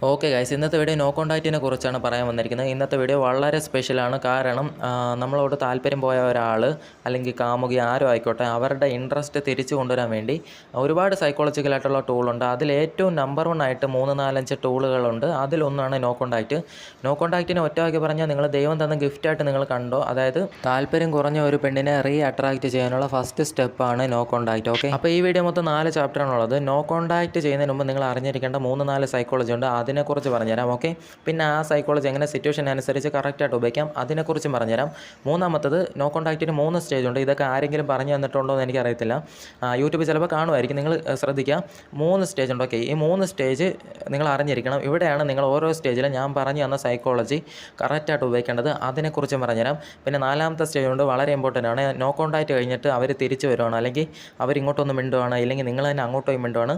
Okay guys, ഇന്നത്തെ video no കോൺടാക്റ്റിനെ കുറിച്ചാണ് പറയാൻ വന്നിരിക്കുന്നത്. ഇന്നത്തെ വീഡിയോ വളരെ സ്പെഷ്യലാണ്. കാരണം നമ്മളോട് താല്പര്യം പോയ ഒരാൾ അല്ലെങ്കിൽ കാമുകി ആരും ആയിക്കോട്ടെ, അവരുടെ ഇൻട്രസ്റ്റ് തിരിച്ചു കൊണ്ടുവരാൻ വേണ്ടി ഒരുപാട് സൈക്കോളജിക്കലായിട്ടുള്ള ടൂളുണ്ട്. അതിലേറ്റവും നമ്പർ 1 ആയിട്ട് 3-4-5 ടൂളുകളുണ്ട്. അതിലൊന്നാണ് നോ കോൺടാക്റ്റ്. നോ കോൺടാക്റ്റിനെ ഒറ്റവാക്കി പറഞ്ഞാൽ നിങ്ങൾ ദൈവം തന്ന ഗിഫ്റ്റായിട്ട് നിങ്ങൾ കണ്ടോ. അതായത് താല്പര്യം കുറഞ്ഞ ഒരു പെണ്ണിനെ അട്രാക്റ്റ് ചെയ്യാനുള്ള ഫസ്റ്റ് സ്റ്റെപ്പാണ് നോ കോൺടാക്റ്റ്. ഓക്കെ, അപ്പോൾ ഈ വീഡിയോ മൊത്തം 4 ചാപ്റ്ററാണുള്ളത്. നോ കോൺടാക്റ്റ് ചെയ്യുന്നതിന് മുമ്പ് നിങ്ങൾ അറിഞ്ഞിരിക്കേണ്ട 3-4 സൈക്കോളജി ഉണ്ട്. അതിനെക്കുറിച്ച് പറഞ്ഞുതരാം. ഓക്കെ, പിന്നെ ആ സൈക്കോളജി എങ്ങനെ സിറ്റുവേഷൻ അനുസരിച്ച് കറക്റ്റായിട്ട് ഉപയോഗിക്കാം അതിനെക്കുറിച്ചും പറഞ്ഞുതരാം. മൂന്നാമത്തത്, നോ കോൺടാക്റ്റിന് 3 സ്റ്റേജ് ഉണ്ട്. ഇതൊക്കെ ആരെങ്കിലും പറഞ്ഞു തന്നിട്ടുണ്ടോ എന്ന് എനിക്കറിയത്തില്ല. യൂട്യൂബിൽ ചിലപ്പോൾ കാണുമായിരിക്കും. നിങ്ങൾ ശ്രദ്ധിക്കുക, 3 സ്റ്റേജ് ഉണ്ട്. ഓക്കെ, ഈ 3 സ്റ്റേജ് നിങ്ങൾ അറിഞ്ഞിരിക്കണം. ഇവിടെയാണ് നിങ്ങൾ ഓരോ സ്റ്റേജിലും ഞാൻ പറഞ്ഞു തന്ന സൈക്കോളജി കറക്റ്റായിട്ട് ഉപയോഗിക്കേണ്ടത്. അതിനെക്കുറിച്ചും പറഞ്ഞുതരാം. പിന്നെ 4ാമത്തെ സ്റ്റേജ് ഉണ്ട്, വളരെ ഇമ്പോർട്ടൻ്റ് ആണ്. നോ കോൺടാക്റ്റ് കഴിഞ്ഞിട്ട് അവർ തിരിച്ചു വരുവാണ്, അല്ലെങ്കിൽ അവരിങ്ങോട്ടൊന്ന് മിണ്ടുവാണ്, ഇല്ലെങ്കിൽ നിങ്ങൾ തന്നെ അങ്ങോട്ടും മിണ്ടുവാണ്,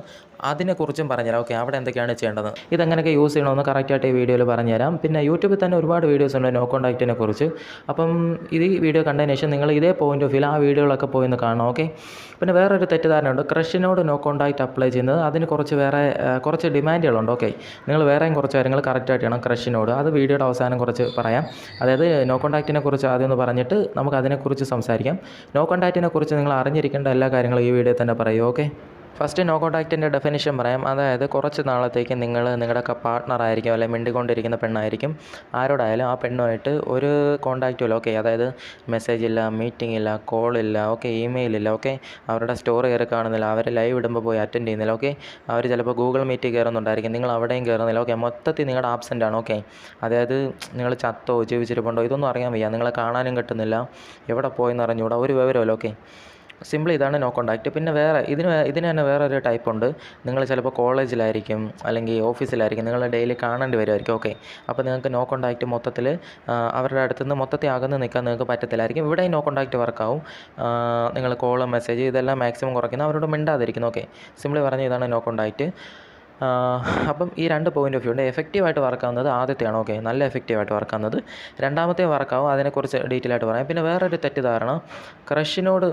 അതിനെക്കുറിച്ചും പറഞ്ഞുതരാം. ഓക്കെ, അവിടെ എന്തൊക്കെയാണ് ചെയ്യേണ്ടത്, ഇതെങ്ങനെയൊക്കെ യൂസ് ചെയ്യണമെന്ന് കറക്റ്റായിട്ട് ഈ വീഡിയോയിൽ പറഞ്ഞുതരാം. പിന്നെ യൂട്യൂബിൽ തന്നെ ഒരുപാട് വീഡിയോസ് ഉണ്ട് നോ കോൺടാക്റ്റിനെ കുറിച്ച്. അപ്പം ഈ വീഡിയോ കണ്ടതിന് ശേഷം നിങ്ങൾ ഇതേ പോയിൻ്റ് ഓഫ് വ്യൂ ആ വീഡിയോകളൊക്കെ പോയി ഒന്ന് കാണണം. ഓക്കെ, പിന്നെ വേറൊരു തെറ്റിദ്ധാരണയുണ്ട്, ക്രഷിനോട് നോ കോൺടാക്റ്റ് അപ്ലൈ ചെയ്യുന്നത്. അതിന് കുറച്ച് ഡിമാൻഡുകളുണ്ട്. ഓക്കെ, നിങ്ങൾ വേറെയും കുറച്ച് കാര്യങ്ങൾ കറക്റ്റായിട്ട് ചെയ്യണം ക്രഷിനോട്. അത് വീഡിയോയുടെ അവസാനം കുറച്ച് പറയാം. അതായത് നോ കോൺടാക്റ്റിനെ കുറിച്ച് ആദ്യം ഒന്ന് പറഞ്ഞിട്ട് നമുക്ക് അതിനെക്കുറിച്ച് സംസാരിക്കാം. നോ കോൺടാക്റ്റിനെ കുറിച്ച് നിങ്ങൾ അറിഞ്ഞിരിക്കേണ്ട എല്ലാ കാര്യങ്ങളും ഈ വീഡിയോയിൽ തന്നെ പറയൂ. ഓക്കെ, ഫസ്റ്റ് നോ കോൺടാക്റ്റിൻ്റെ ഡെഫിനിഷൻ പറയാം. അതായത് കുറച്ച് നാളത്തേക്ക് നിങ്ങളുടെ പാർട്ട്ണറായിരിക്കും, അല്ലെങ്കിൽ മിണ്ടിക്കൊണ്ടിരിക്കുന്ന പെണ്ണായിരിക്കും, ആരോടായാലും ആ പെണ്ണുമായിട്ട് ഒരു കോൺടാക്റ്റും ഇല്ല. ഓക്കെ, അതായത് മെസ്സേജ് ഇല്ല, മീറ്റിംഗ് ഇല്ല, കോളില്ല, ഓക്കെ, ഇമെയിൽ ഇല്ല, ഓക്കെ, അവരുടെ സ്റ്റോറി കയറി കാണുന്നില്ല, അവർ ലൈവ് ഇടുമ്പോൾ പോയി അറ്റൻഡ് ചെയ്യുന്നില്ല, ഓക്കെ, അവർ ചിലപ്പോൾ ഗൂഗിൾ മീറ്റിൽ കയറുന്നുണ്ടായിരിക്കും, നിങ്ങൾ അവിടെയും കയറുന്നില്ല. ഓക്കെ, മൊത്തത്തിൽ നിങ്ങളുടെ ആബ്സെൻ്റ് ആണ്. ഓക്കെ, അതായത് നിങ്ങൾ ചത്തോ ജീവിച്ചിരിപ്പുണ്ടോ ഇതൊന്നും അറിയാൻ വയ്യ, നിങ്ങളെ കാണാനും കിട്ടുന്നില്ല, എവിടെ പോയെന്ന് അറിഞ്ഞുകൂടാ, ഒരു വിവരമല്ലോ. ഓക്കെ, സിമ്പിൾ ഇതാണ് നോ കോൺടാക്റ്റ്. പിന്നെ വേറെ ഇതിന് തന്നെ വേറൊരു ടൈപ്പ് ഉണ്ട്. നിങ്ങൾ ചിലപ്പോൾ കോളേജിലായിരിക്കും അല്ലെങ്കിൽ ഓഫീസിലായിരിക്കും, നിങ്ങൾ ഡെയിലി കാണേണ്ടി വരുമായിരിക്കും. ഓക്കെ, അപ്പോൾ നിങ്ങൾക്ക് നോ കോൺടാക്റ്റ് മൊത്തത്തിൽ അവരുടെ അടുത്ത് നിന്ന് മൊത്തത്തിൽ അകന്ന് നിൽക്കാൻ നിങ്ങൾക്ക് പറ്റത്തില്ലായിരിക്കും. ഇവിടെ നോ കോൺടാക്റ്റ് വർക്കാവും. നിങ്ങൾ കോള് മെസ്സേജ് ഇതെല്ലാം മാക്സിമം കുറയ്ക്കുന്ന, അവരോട് മിണ്ടാതിരിക്കുന്നു. ഓക്കെ, സിമ്പിളി പറഞ്ഞ ഇതാണ് നോ കോൺടാക്റ്റ്. അപ്പം ഈ 2 പോയിൻ്റ് ഓഫ് വ്യൂ ഉണ്ട്. എഫക്റ്റീവായിട്ട് വർക്കാവുന്നത് ആദ്യത്തെയാണ്. ഓക്കെ, നല്ല എഫക്റ്റീവായിട്ട് വർക്കാവുന്നത്. രണ്ടാമത്തെ വർക്കാവും, അതിനെക്കുറിച്ച് ഡീറ്റെയിൽ ആയിട്ട് പറയാം. പിന്നെ വേറൊരു തെറ്റിദ്ധാരണ, ക്രഷിനോട്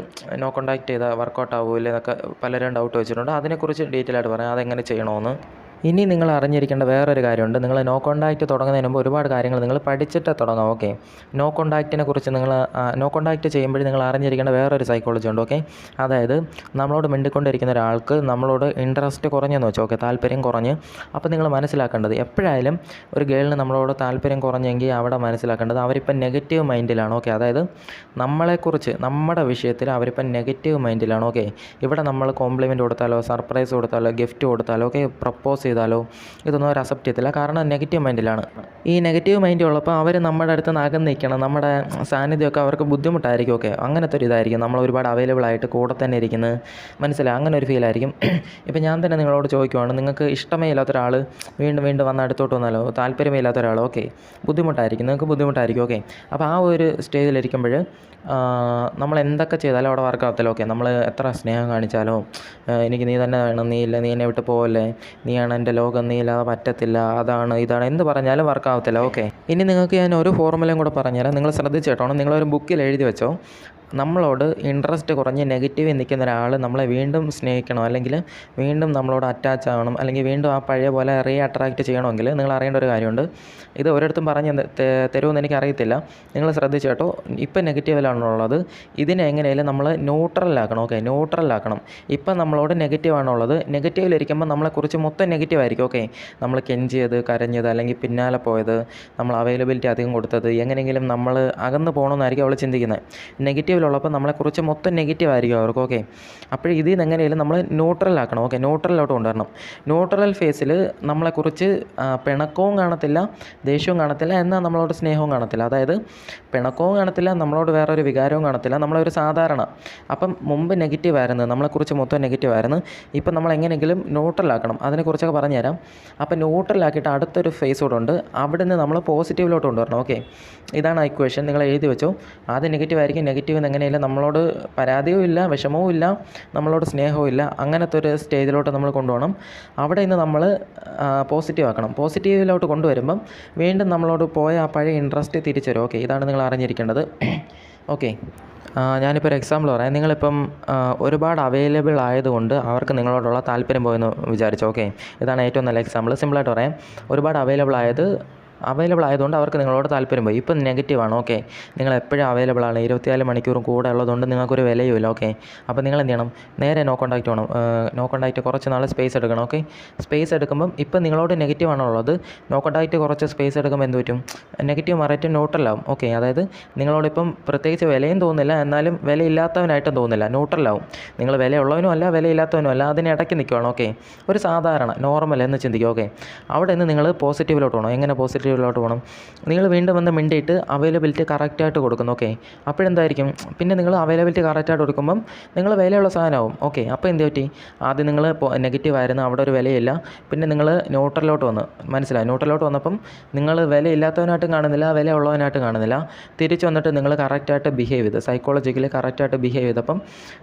നോ കോൺടാക്റ്റ് ചെയ്താൽ വർക്കൗട്ട് ആവില്ല എന്നൊക്കെ പലരും ഡൗട്ട് വെച്ചിട്ടുണ്ട്. അതിനെക്കുറിച്ച് ഡീറ്റെയിൽ ആയിട്ട് പറയാം, അതെങ്ങനെ ചെയ്യണമെന്ന്. ഇനി നിങ്ങൾ അറിഞ്ഞിരിക്കേണ്ട വേറൊരു കാര്യമുണ്ട്. നിങ്ങൾ നോ കോൺടാക്റ്റ് തുടങ്ങുന്നതിന് മുമ്പ് ഒരുപാട് കാര്യങ്ങൾ നിങ്ങൾ പഠിച്ചിട്ട് തുടങ്ങാം. ഓക്കെ, നോ കോൺടാക്റ്റിനെ കുറിച്ച് നോ കോൺടാക്റ്റ് ചെയ്യുമ്പോഴേ നിങ്ങൾ അറിഞ്ഞിരിക്കേണ്ട വേറൊരു സൈക്കോളജി ഉണ്ട്. ഓക്കെ, അതായത് നമ്മളോട് മിണ്ടിക്കൊണ്ടിരിക്കുന്ന ഒരാൾക്ക് നമ്മളോട് ഇൻട്രസ്റ്റ് കുറഞ്ഞെന്ന് വെച്ചോ, ഓക്കെ, താല്പര്യം കുറഞ്ഞ്. അപ്പോൾ നിങ്ങൾ മനസ്സിലാക്കേണ്ടത്, എപ്പോഴായാലും ഒരു ഗേളിന് നമ്മളോട് താല്പര്യം കുറഞ്ഞെങ്കിൽ അവിടെ മനസ്സിലാക്കേണ്ടത് അവരിപ്പം നെഗറ്റീവ് മൈൻഡിലാണ്. ഓക്കെ, അതായത് നമ്മളെക്കുറിച്ച് നമ്മുടെ വിഷയത്തിൽ അവരിപ്പം നെഗറ്റീവ് മൈൻഡിലാണ്. ഓക്കെ, ഇവിടെ നമ്മൾ കോംപ്ലിമെൻറ്റ് കൊടുത്താലോ സർപ്രൈസ് കൊടുത്താലോ ഗിഫ്റ്റ് കൊടുത്താലോ ഓക്കെ പ്രപ്പോസ് ചെയ്താലോ ഇതൊന്നും അവർ അക്സെപ്റ്റ് ചെയ്യത്തില്ല. കാരണം നെഗറ്റീവ് മൈൻഡിലാണ്. ഈ നെഗറ്റീവ് മൈൻഡ് ഉള്ളപ്പോൾ അവർ നമ്മുടെ അടുത്ത് നിന്ന് അകന്ന് നിൽക്കണം, നമ്മുടെ സാന്നിധ്യമൊക്കെ അവർക്ക് ബുദ്ധിമുട്ടായിരിക്കും. ഓക്കെ, അങ്ങനത്തെ ഒരു ഇതായിരിക്കും, നമ്മൾ ഒരുപാട് അവൈലബിൾ ആയിട്ട് കൂടെ തന്നെ ഇരിക്കുന്നത്, മനസ്സിലായി, അങ്ങനെ ഒരു ഫീലായിരിക്കും. ഇപ്പം ഞാൻ തന്നെ നിങ്ങളോട് ചോദിക്കുവാണ്, നിങ്ങൾക്ക് ഇഷ്ടമേ ഇല്ലാത്ത ഒരാൾ വീണ്ടും വീണ്ടും വന്ന് അടുത്തോട്ട് വന്നാലോ, താല്പര്യമേ ഇല്ലാത്ത ഒരാൾ, ഓക്കെ, ബുദ്ധിമുട്ടായിരിക്കും, നിങ്ങൾക്ക് ബുദ്ധിമുട്ടായിരിക്കും. ഓക്കെ, അപ്പോൾ ആ ഒരു സ്റ്റേജിലിരിക്കുമ്പോൾ നമ്മൾ എന്തൊക്കെ ചെയ്താലും അവിടെ വർക്കാവത്തില്ല. ഓക്കെ, നമ്മൾ എത്ര സ്നേഹം കാണിച്ചാലോ, എനിക്ക് നീ തന്നെ വേണം, നീ ഇല്ല, നീ എന്നെ വിട്ട് പോകല്ലേ, നീയാണ് എൻ്റെ ലോകം, നീ ഇല്ലാതെ പറ്റത്തില്ല, അതാണ് ഇതാണ് എന്ത് പറഞ്ഞാലും വർക്കാവത്തില്ല. ഓക്കെ, ഇനി നിങ്ങൾക്ക് ഞാൻ ഒരു ഫോർമുലയും കൂടെ പറഞ്ഞുതരാം, നിങ്ങൾ ശ്രദ്ധിച്ച് കേട്ടോ. നിങ്ങളൊരു ബുക്കിൽ എഴുതി വെച്ചോ, നമ്മളോട് ഇൻട്രസ്റ്റ് കുറഞ്ഞ് നെഗറ്റീവ് നിൽക്കുന്ന ഒരാൾ നമ്മളെ വീണ്ടും സ്നേഹിക്കണം, അല്ലെങ്കിൽ വീണ്ടും നമ്മളോട് അറ്റാച്ച് ആവണം, അല്ലെങ്കിൽ വീണ്ടും ആ പഴയ പോലെ അട്രാക്റ്റ് ചെയ്യണമെങ്കിൽ നിങ്ങൾ അറിയേണ്ട ഒരു കാര്യമുണ്ട്. ഇത് ഒരിടത്തും പറഞ്ഞ് തരുമെന്ന് എനിക്കറിയത്തില്ല, നിങ്ങൾ ശ്രദ്ധിച്ച് കേട്ടോ. ഇപ്പം നെഗറ്റീവിലാണുള്ളത്, ഇതിനെ എങ്ങനെയായാലും നമ്മൾ ന്യൂട്രലാക്കണം. ഓക്കെ, ന്യൂട്രലാക്കണം. ഇപ്പം നമ്മളോട് നെഗറ്റീവാണുള്ളത്, നെഗറ്റീവിലിരിക്കുമ്പോൾ നമ്മളെക്കുറിച്ച് മൊത്തം നെഗറ്റീവ് ആയിരിക്കും. ഓക്കെ, നമ്മൾ കെഞ്ചിയത്, കരഞ്ഞത്, അല്ലെങ്കിൽ പിന്നാലെ പോയത്, നമ്മൾ അവൈലബിലിറ്റി അധികം കൊടുത്തത്, എങ്ങനെയെങ്കിലും നമ്മൾ അകന്ന് പോകണമെന്നായിരിക്കും അവൾ ചിന്തിക്കുന്നത്. നെഗറ്റീവിലുള്ളപ്പോൾ നമ്മളെക്കുറിച്ച് മൊത്തം നെഗറ്റീവ് ആയിരിക്കും അവർക്ക്. ഓക്കെ, അപ്പോൾ ഇതിൽ നിന്ന് എങ്ങനെയാലും നമ്മൾ ന്യൂട്രലാക്കണം. ഓക്കെ, ന്യൂട്രലിലോട്ട് കൊണ്ടുവരണം. ന്യൂട്രൽ ഫേസിൽ നമ്മളെക്കുറിച്ച് പിണക്കവും കാണത്തില്ല, ദേഷ്യവും കാണത്തില്ല, എന്നാൽ നമ്മളോട് സ്നേഹവും കാണത്തില്ല. അതായത് പിണക്കവും കാണത്തില്ല, നമ്മളോട് വേറൊരു വികാരവും കാണത്തില്ല, നമ്മളൊരു സാധാരണ. അപ്പം മുമ്പ് നെഗറ്റീവായിരുന്നു, നമ്മളെക്കുറിച്ച് മൊത്തം നെഗറ്റീവായിരുന്നു, ഇപ്പം നമ്മൾ എങ്ങനെയെങ്കിലും ന്യൂട്രലാക്കണം. അതിനെക്കുറിച്ചൊക്കെ പറഞ്ഞുതരാം. അപ്പോൾ ന്യൂട്രലാക്കിയിട്ട് അടുത്തൊരു ഫേസ് കൂടെ ഉണ്ട്, അവിടെ നിന്ന് നമ്മൾ പോസിറ്റീവിലോട്ട് കൊണ്ടുവരണം. ഓക്കെ, ഇതാണ് ഇക്വേഷൻ, നിങ്ങൾ എഴുതി വെച്ചോ. ആദ്യം നെഗറ്റീവ് ആയിരിക്കും, നെഗറ്റീവ് എങ്ങനെയില്ല, നമ്മളോട് പരാതിയും ഇല്ല, വിഷമവും ഇല്ല, നമ്മളോട് സ്നേഹവും ഇല്ല. അങ്ങനത്തെ ഒരു സ്റ്റേജിലോട്ട് നമ്മൾ കൊണ്ടുപോകണം. അവിടെ നിന്ന് നമ്മൾ പോസിറ്റീവ് ആക്കണം. പോസിറ്റീവിലോട്ട് കൊണ്ടുവരുമ്പം വീണ്ടും നമ്മളോട് പോയ ആ പഴയ ഇൻട്രസ്റ്റ് തിരിച്ചു വരും. ഓക്കെ, ഇതാണ് നിങ്ങൾ അറിഞ്ഞിരിക്കേണ്ടത്. ഓക്കെ, ഞാനിപ്പോൾ ഒരു എക്സാമ്പിൾ പറയാം. നിങ്ങളിപ്പം ഒരുപാട് അവൈലബിൾ ആയതുകൊണ്ട് അവർക്ക് നിങ്ങളോടുള്ള താല്പര്യം പോയെന്ന് വിചാരിച്ചു. ഓക്കെ, ഇതാണ് ഏറ്റവും നല്ല എക്സാമ്പിൾ. സിമ്പിളായിട്ട് പറയാം. ഒരുപാട് അവൈലബിൾ ആയതുകൊണ്ട് അവർക്ക് നിങ്ങളോട് താല്പര്യം പോയി. ഇപ്പം നെഗറ്റീവാണ്. ഓക്കെ, നിങ്ങൾ എപ്പോഴും അവൈലബിൾ ആണ്, 24 മണിക്കൂറും കൂടെ ഉള്ളതുകൊണ്ട് നിങ്ങൾക്കൊരു വിലയുമില്ല. ഓക്കെ, അപ്പോൾ നിങ്ങൾ എന്ത് ചെയ്യണം? നേരെ നോ കോൺടാക്റ്റ് വേണം. നോ കോൺടാക്റ്റ് കുറച്ച് നാൾ സ്പേസ് എടുക്കണം. ഓക്കെ, സ്പേസ് എടുക്കുമ്പം ഇപ്പം നിങ്ങളോട് നെഗറ്റീവാണുള്ളത്. നോ കോൺടാക്റ്റ് കുറച്ച് സ്പേസ് എടുക്കുമ്പോൾ എന്ത് പറ്റും? നെഗറ്റീവ് മാറിയിട്ട് ന്യൂട്രലാവും. ഓക്കെ, അതായത് നിങ്ങളോടിപ്പം പ്രത്യേകിച്ച് വിലയും തോന്നുന്നില്ല, എന്നാലും വിലയില്ലാത്തവനായിട്ടും തോന്നുന്നില്ല, ന്യൂട്രലാവും. നിങ്ങൾ വിലയുള്ളവനും അല്ല, വിലയില്ലാത്തവനും അല്ല, അതിനിടയ്ക്ക് നിൽക്കുകയാണ്. ഓക്കെ, ഒരു സാധാരണ നോർമൽ എന്ന് ചിന്തിക്കുക. ഓക്കെ, അവിടെ നിന്ന് നിങ്ങൾ പോസിറ്റീവിലോട്ട് പോകണം. എങ്ങനെ പോസിറ്റീവിലോട്ട് പോകണം? നിങ്ങൾ വീണ്ടും വന്ന് മിണ്ടിയിട്ട് അവൈലബിലിറ്റി കറക്റ്റായിട്ട് കൊടുക്കുന്നു. ഓക്കെ, അപ്പോഴെന്തായിരിക്കും? പിന്നെ നിങ്ങൾ അവൈലബിലിറ്റി കറക്റ്റായിട്ട് കൊടുക്കുമ്പം നിങ്ങൾ വിലയുള്ള സാധനമാവും. ഓക്കെ, അപ്പോൾ എന്ത് പറ്റി? ആദ്യം നിങ്ങൾ നെഗറ്റീവായിരുന്നു, അവിടെ ഒരു വിലയില്ല. പിന്നെ നിങ്ങൾ ന്യൂട്രലോട്ട് വന്ന്, മനസ്സിലായി? ന്യൂട്രലോട്ട് വന്നപ്പം നിങ്ങൾ വിലയില്ലാത്തവനായിട്ടും കാണുന്നില്ല, വിലയുള്ളവനായിട്ടും കാണുന്നില്ല. തിരിച്ച് വന്നിട്ട് നിങ്ങൾ കറക്റ്റായിട്ട് ബിഹേവ് ചെയ്ത്, സൈക്കോളജിക്കലി കറക്റ്റായിട്ട് ബിഹേവ് ചെയ്തപ്പം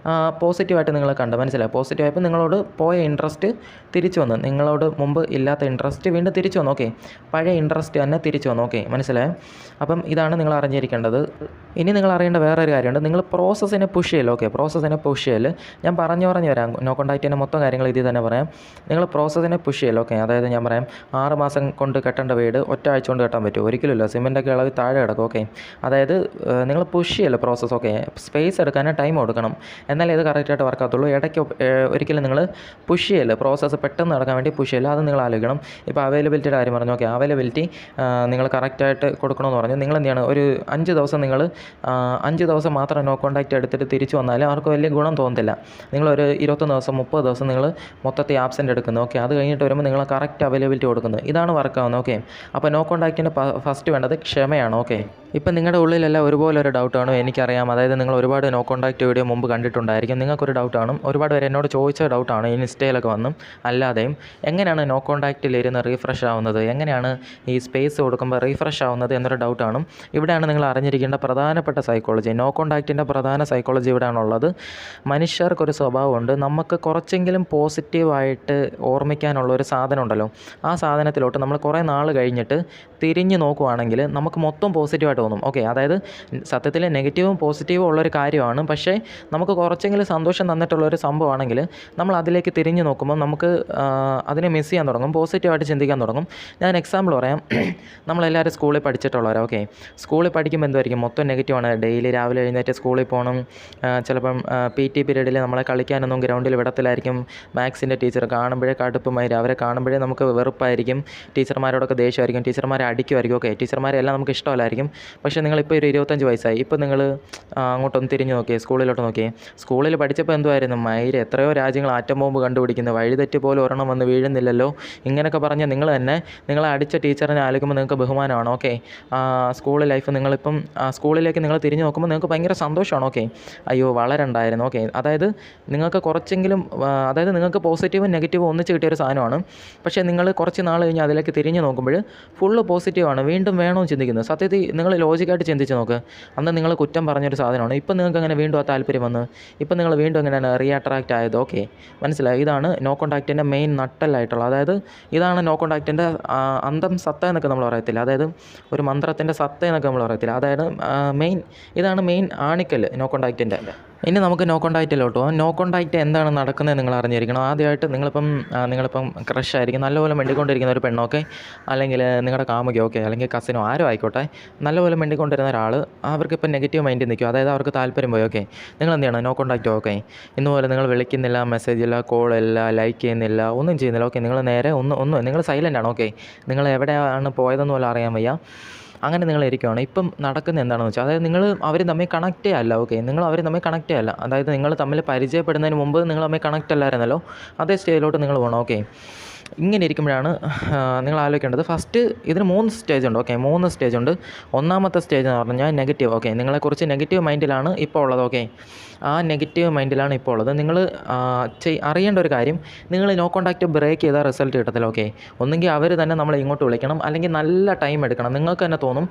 പോസിറ്റീവായിട്ട് നിങ്ങൾ കണ്ട്, മനസ്സിലായി? പോസിറ്റീവായപ്പോൾ നിങ്ങളോട് പോയ ഇൻട്രസ്റ്റ് തിരിച്ചു വന്നു. നിങ്ങളോട് മുമ്പ് ഇല്ലാത്ത ഇൻട്രസ്റ്റ് വീണ്ടും തിരിച്ചു വന്നു. ഓക്കെ, പഴയ ഇൻട്രസ്റ്റ് തന്നെ തിരിച്ചു വന്നു. ഓക്കെ, മനസ്സിലായോ? അപ്പം ഇതാണ് നിങ്ങൾ അറിഞ്ഞിരിക്കേണ്ടത്. ഇനി നിങ്ങൾ അറിയേണ്ട വേറൊരു കാര്യമുണ്ട്. നിങ്ങൾ പ്രോസസ്സിനെ പുഷ് ചെയ്യല്ലോ. ഓക്കെ, പ്രോസസ്സിനെ പുഷ് ചെയ്യൽ ഞാൻ പറഞ്ഞു വരാം. നോ കോൺടാക്റ്റിൻ്റെ മൊത്തം കാര്യങ്ങൾ ഇതിൽ തന്നെ പറയാം. നിങ്ങൾ പ്രോസസ്സിനെ പുഷ് ചെയ്യല്ലോ. ഓക്കെ, അതായത് ഞാൻ പറയാം, 6 മാസം കൊണ്ട് കെട്ടേണ്ട വീട് ഒറ്റ ആഴ്ച കൊണ്ട് കെട്ടാൻ പറ്റുമോ? ഒരിക്കലുമില്ല. സിമെൻറ്റൊക്കെ ഇളവ് താഴെ കിടക്കും. ഓക്കെ, അതായത് നിങ്ങൾ പുഷ് ചെയ്യല്ലോ പ്രോസസ്സ്. ഓക്കെ, സ്പേസ് എടുക്കാൻ ടൈം കൊടുക്കണം, എന്നാലേ ഇത് കറക്റ്റായിട്ട് വർക്കാകത്തുള്ളൂ. ഇടയ്ക്ക് ഒരിക്കലും നിങ്ങൾ പുഷ് ചെയ്യല്ലോ, പ്രോസസ്സ് പെട്ടെന്ന് നടക്കാൻ വേണ്ടി പുഷ് ചെയ്യല്ലോ. അത് നിങ്ങൾ ആലോചിക്കണം. ഇപ്പോൾ അവൈലബിലിറ്റിയുടെ കാര്യം പറഞ്ഞു. ഓക്കെ, അവൈലബിലിറ്റി നിങ്ങൾ കറക്റ്റായിട്ട് കൊടുക്കണമെന്ന് പറഞ്ഞു. നിങ്ങൾ എന്ത് ചെയ്യണം? ഒരു 5 ദിവസം നിങ്ങൾ 5 ദിവസം മാത്രം നോ കോൺടാക്റ്റ് എടുത്തിട്ട് തിരിച്ചു വന്നാൽ അവർക്ക് വലിയ ഗുണം തോന്നത്തില്ല. നിങ്ങളൊരു 21 ദിവസം 30 ദിവസം നിങ്ങൾ മൊത്തത്തിൽ ആബ്സെൻ്റ് എടുക്കുന്നു. ഓക്കെ, അത് കഴിഞ്ഞിട്ട് വരുമ്പോൾ നിങ്ങൾ കറക്റ്റ് അവൈലബിലിറ്റി കൊടുക്കുന്നത്. ഇതാണ് വർക്കാവുന്നത്. ഓക്കെ, അപ്പോൾ നോ കോൺടാക്റ്റിന് ഫസ്റ്റ് വേണ്ടത് ക്ഷമയാണ്. ഓക്കെ, ഇപ്പം നിങ്ങളുടെ ഉള്ളിലെല്ലാം ഒരുപോലെ ഒരു ഡൗട്ട് കാണും, എനിക്കറിയാം. അതായത് നിങ്ങൾ ഒരുപാട് നോ കോൺടാക്റ്റ് വീഡിയോ മുമ്പ് കണ്ടിട്ടുണ്ടായിരിക്കും. നിങ്ങൾക്കൊരു ഡൗട്ട് കാണും. ഒരുപാട് പേര് എന്നോട് ചോദിച്ച ഡൗട്ടാണ് ഇൻസ്റ്റയിലൊക്കെ വന്നും അല്ലാതെയും. എങ്ങനെയാണ് നോ കോൺടാക്റ്റിലിരുന്ന് റീഫ്രഷ് ആവുന്നത്? എങ്ങനെയാണ് ഈ സ്പേസ് കൊടുക്കുമ്പോൾ റീഫ്രഷ് ആവുന്നത് എന്നൊരു ഡൗട്ട് കാണും. ഇവിടെയാണ് നിങ്ങൾ അറിഞ്ഞിരിക്കേണ്ട പ്രധാനപ്പെട്ട സൈക്കോളജി. നോ കോൺടാക്റ്റിൻ്റെ പ്രധാന സൈക്കോളജി ഇവിടെയാണുള്ളത്. മനുഷ്യർക്കൊരു സ്വഭാവമുണ്ട്. നമുക്ക് കുറച്ചെങ്കിലും പോസിറ്റീവായിട്ട് ഓർമ്മിക്കാനുള്ള ഒരു സാധനം ഉണ്ടല്ലോ, ആ സാധനത്തിലോട്ട് നമ്മൾ കുറേ നാൾ കഴിഞ്ഞിട്ട് തിരിഞ്ഞ് നോക്കുവാണെങ്കിൽ നമുക്ക് മൊത്തം പോസിറ്റീവായിട്ട് തോന്നും. ഓക്കെ, അതായത് സത്യത്തിൽ നെഗറ്റീവും പോസിറ്റീവും ഉള്ളൊരു കാര്യമാണ്. പക്ഷേ നമുക്ക് കുറച്ചെങ്കിലും സന്തോഷം തന്നിട്ടുള്ളൊരു സംഭവമാണെങ്കിൽ നമ്മൾ അതിലേക്ക് തിരിഞ്ഞ് നോക്കുമ്പോൾ നമുക്ക് അതിനെ മിസ് ചെയ്യാൻ തുടങ്ങും, പോസിറ്റീവായിട്ട് ചിന്തിക്കാൻ തുടങ്ങും. ഞാൻ എക്സാമ്പിൾ പറയാം. നമ്മളെല്ലാവരും സ്കൂളിൽ പഠിച്ചിട്ടുള്ളവരാണ്. ഓക്കെ, സ്കൂളിൽ പഠിക്കുമ്പോൾ എന്തായിരിക്കും? മൊത്തം നെഗറ്റീവാണ്. ഡെയിലി രാവിലെ എഴുന്നേറ്റ് സ്കൂളിൽ പോകണം. ചിലപ്പം PT പീരീഡിൽ നമ്മളെ കളിക്കാനൊന്നും ഗ്രൗണ്ടിൽ വിടത്തിലായിരിക്കും. മാത്സിൻ്റെ ടീച്ചർ കാണുമ്പോഴേ കടുപ്പമായിരിക്കും. അവരെ കാണുമ്പോഴേ നമുക്ക് വെറുപ്പായിരിക്കും. ടീച്ചർമാരോടൊക്കെ ദേഷ്യമായിരിക്കും. ടീച്ചർമാരെ അടിക്കുമായിരിക്കും. ഓക്കെ, ടീച്ചർമാരെ എല്ലാം നമുക്ക് ഇഷ്ടമല്ലായിരിക്കും. പക്ഷേ നിങ്ങളിപ്പോൾ ഒരു 25 വയസ്സായി. ഇപ്പോൾ നിങ്ങൾ അങ്ങോട്ടൊന്ന് തിരിഞ്ഞ് നോക്കിയേ, സ്കൂളിലോട്ട് നോക്കിയേ. സ്കൂളിൽ പഠിച്ചപ്പോൾ എന്തുമായിരുന്നു? മയിര് എത്രയോ രാജ്യങ്ങൾ ആറ്റം ബോംബ് കണ്ടുപിടിക്കുന്നത്, വഴിതെറ്റ് പോലും ഒരെണ്ണം വന്ന് വീഴുന്നില്ലല്ലോ. ഇങ്ങനെയൊക്കെ പറഞ്ഞ് നിങ്ങൾ തന്നെ നിങ്ങളെ അടിച്ച ടീച്ചറിനെ ആലോചിക്കുമ്പോൾ നിങ്ങൾക്ക് ബഹുമാനമാണ്. ഓക്കെ, സ്കൂൾ ലൈഫ് നിങ്ങളിപ്പം സ്കൂളിലേക്ക് നിങ്ങൾ തിരിഞ്ഞ് നോക്കുമ്പോൾ നിങ്ങൾക്ക് ഭയങ്കര സന്തോഷമാണ്. ഓക്കെ, അയ്യോ വളരണ്ടായിരുന്നു. ഓക്കെ, അതായത് നിങ്ങൾക്ക് കുറച്ചെങ്കിലും, അതായത് നിങ്ങൾക്ക് പോസിറ്റീവും നെഗറ്റീവും ഒന്നിച്ച് കിട്ടിയൊരു സാധനമാണ്. പക്ഷേ നിങ്ങൾ കുറച്ച് നാൾ കഴിഞ്ഞ് അതിലേക്ക് തിരിഞ്ഞ് നോക്കുമ്പോൾ ഫുള്ള് പോസിറ്റീവാണ്. വീണ്ടും വേണമെന്ന് ചിന്തിക്കുന്നത്. സത്യത്തിൽ നിങ്ങൾ ലോജിക്കായിട്ട് ചിന്തിച്ച് നോക്ക്. അന്ന് നിങ്ങൾ കുറ്റം പറഞ്ഞൊരു സാധനമാണ്. ഇപ്പം നിങ്ങൾക്ക് അങ്ങനെ വീണ്ടും ആ താല്പര്യം വന്ന് ഇപ്പം നിങ്ങൾ വീണ്ടും എങ്ങനെയാണ് റീഅട്രാക്റ്റ് ആയത്? ഓക്കെ, മനസ്സിലായി? ഇതാണ് നോ കോൺടാക്റ്റിൻ്റെ മെയിൻ നട്ടലായിട്ടുള്ളത്. അതായത് ഇതാണ് നോ കോൺടാക്റ്റിൻ്റെ അന്തം സത്ത എന്നൊക്കെ നമ്മൾ പറയത്തില്ല. അതായത് ഒരു മന്ത്രത്തിൻ്റെ സത്ത എന്നൊക്കെ നമ്മൾ പറയത്തില്ല. അതായത് ഇതാണ് മെയിൻ ആണിക്കൽ നോ കോൺടാക്റ്റിൻ്റെ. ഇനി നമുക്ക് നോ കോൺടാക്റ്റിലോട്ട് പോകാം. നോ കോൺടാക്റ്റ് എന്താണ് നടക്കുന്നത് നിങ്ങൾ അറിഞ്ഞിരിക്കണം. ആദ്യമായിട്ട് നിങ്ങളിപ്പം ക്രഷ് ആയിരിക്കും, നല്ലപോലെ മിണ്ടിക്കൊണ്ടിരിക്കുന്ന ഒരു പെണ്ണൊക്കെ, അല്ലെങ്കിൽ നിങ്ങളുടെ കാമുകയോ ഓക്കെ, അല്ലെങ്കിൽ കസിനോ ആരും ആയിക്കോട്ടെ, നല്ലപോലെ മിണ്ടിക്കൊണ്ടിരുന്ന ഒരാൾ അവർക്കിപ്പോൾ നെഗറ്റീവ് മൈൻഡിൽ നിൽക്കും. അതായത് അവർക്ക് താല്പര്യം പോയി. ഓക്കെ, നിങ്ങൾ എന്ത് ചെയ്യണം? No contact. ഓക്കെ, ഇന്നുപോലെ നിങ്ങൾ വിളിക്കുന്നില്ല, മെസ്സേജില്ല, കോളില്ല, ലൈക്ക് ചെയ്യുന്നില്ല, ഒന്നും ചെയ്യുന്നില്ല. ഓക്കെ, നിങ്ങൾ നേരെ നിങ്ങൾ സൈലൻ്റ് ആണ്. ഓക്കെ, നിങ്ങൾ എവിടെയാണ് പോയതെന്ന് പോലും അറിയാൻ വയ്യ. അങ്ങനെ നിങ്ങൾ ഇരിക്കുകയാണ്. ഇപ്പം നടക്കുന്നത് എന്താണെന്ന് വെച്ചാൽ, അതായത് നിങ്ങൾ അവർ തമ്മിൽ കണക്റ്റേ അല്ല. ഓക്കെ, നിങ്ങൾ അവർ തമ്മിൽ കണക്റ്റേ അല്ല. അതായത് നിങ്ങൾ തമ്മിൽ പരിചയപ്പെടുന്നതിന് മുമ്പ് നിങ്ങൾ തമ്മിൽ കണക്റ്റ് അല്ലായിരുന്നല്ലോ, അതേ സ്റ്റേജിലോട്ട് നിങ്ങൾ പോകണം. ഓക്കെ, ഇങ്ങനെ ഇരിക്കുമ്പോഴാണ് നിങ്ങൾ ആലോചിക്കേണ്ടത്. ഫസ്റ്റ് ഇതിന് 3 സ്റ്റേജുണ്ട്. ഓക്കെ, 3 സ്റ്റേജുണ്ട്. ഒന്നാമത്തെ സ്റ്റേജ് എന്ന് പറഞ്ഞാൽ നെഗറ്റീവ്. ഓക്കെ, നിങ്ങളെക്കുറിച്ച് നെഗറ്റീവ് മൈൻഡിലാണ് ഇപ്പോൾ ഉള്ളത്. ഓക്കെ, ആ നെഗറ്റീവ് മൈൻഡിലാണ് ഇപ്പോൾ ഉള്ളത്. നിങ്ങൾ അറിയേണ്ട ഒരു കാര്യം, നിങ്ങൾ നോ കോൺടാക്റ്റ് ബ്രേക്ക് ചെയ്താൽ റിസൾട്ട് കിട്ടത്തില്ല. ഓക്കെ, ഒന്നുകിൽ അവർ തന്നെ നമ്മളെ ഇങ്ങോട്ട് വിളിക്കണം, അല്ലെങ്കിൽ നല്ല ടൈം എടുക്കണം. നിങ്ങൾക്ക് തന്നെ തോന്നും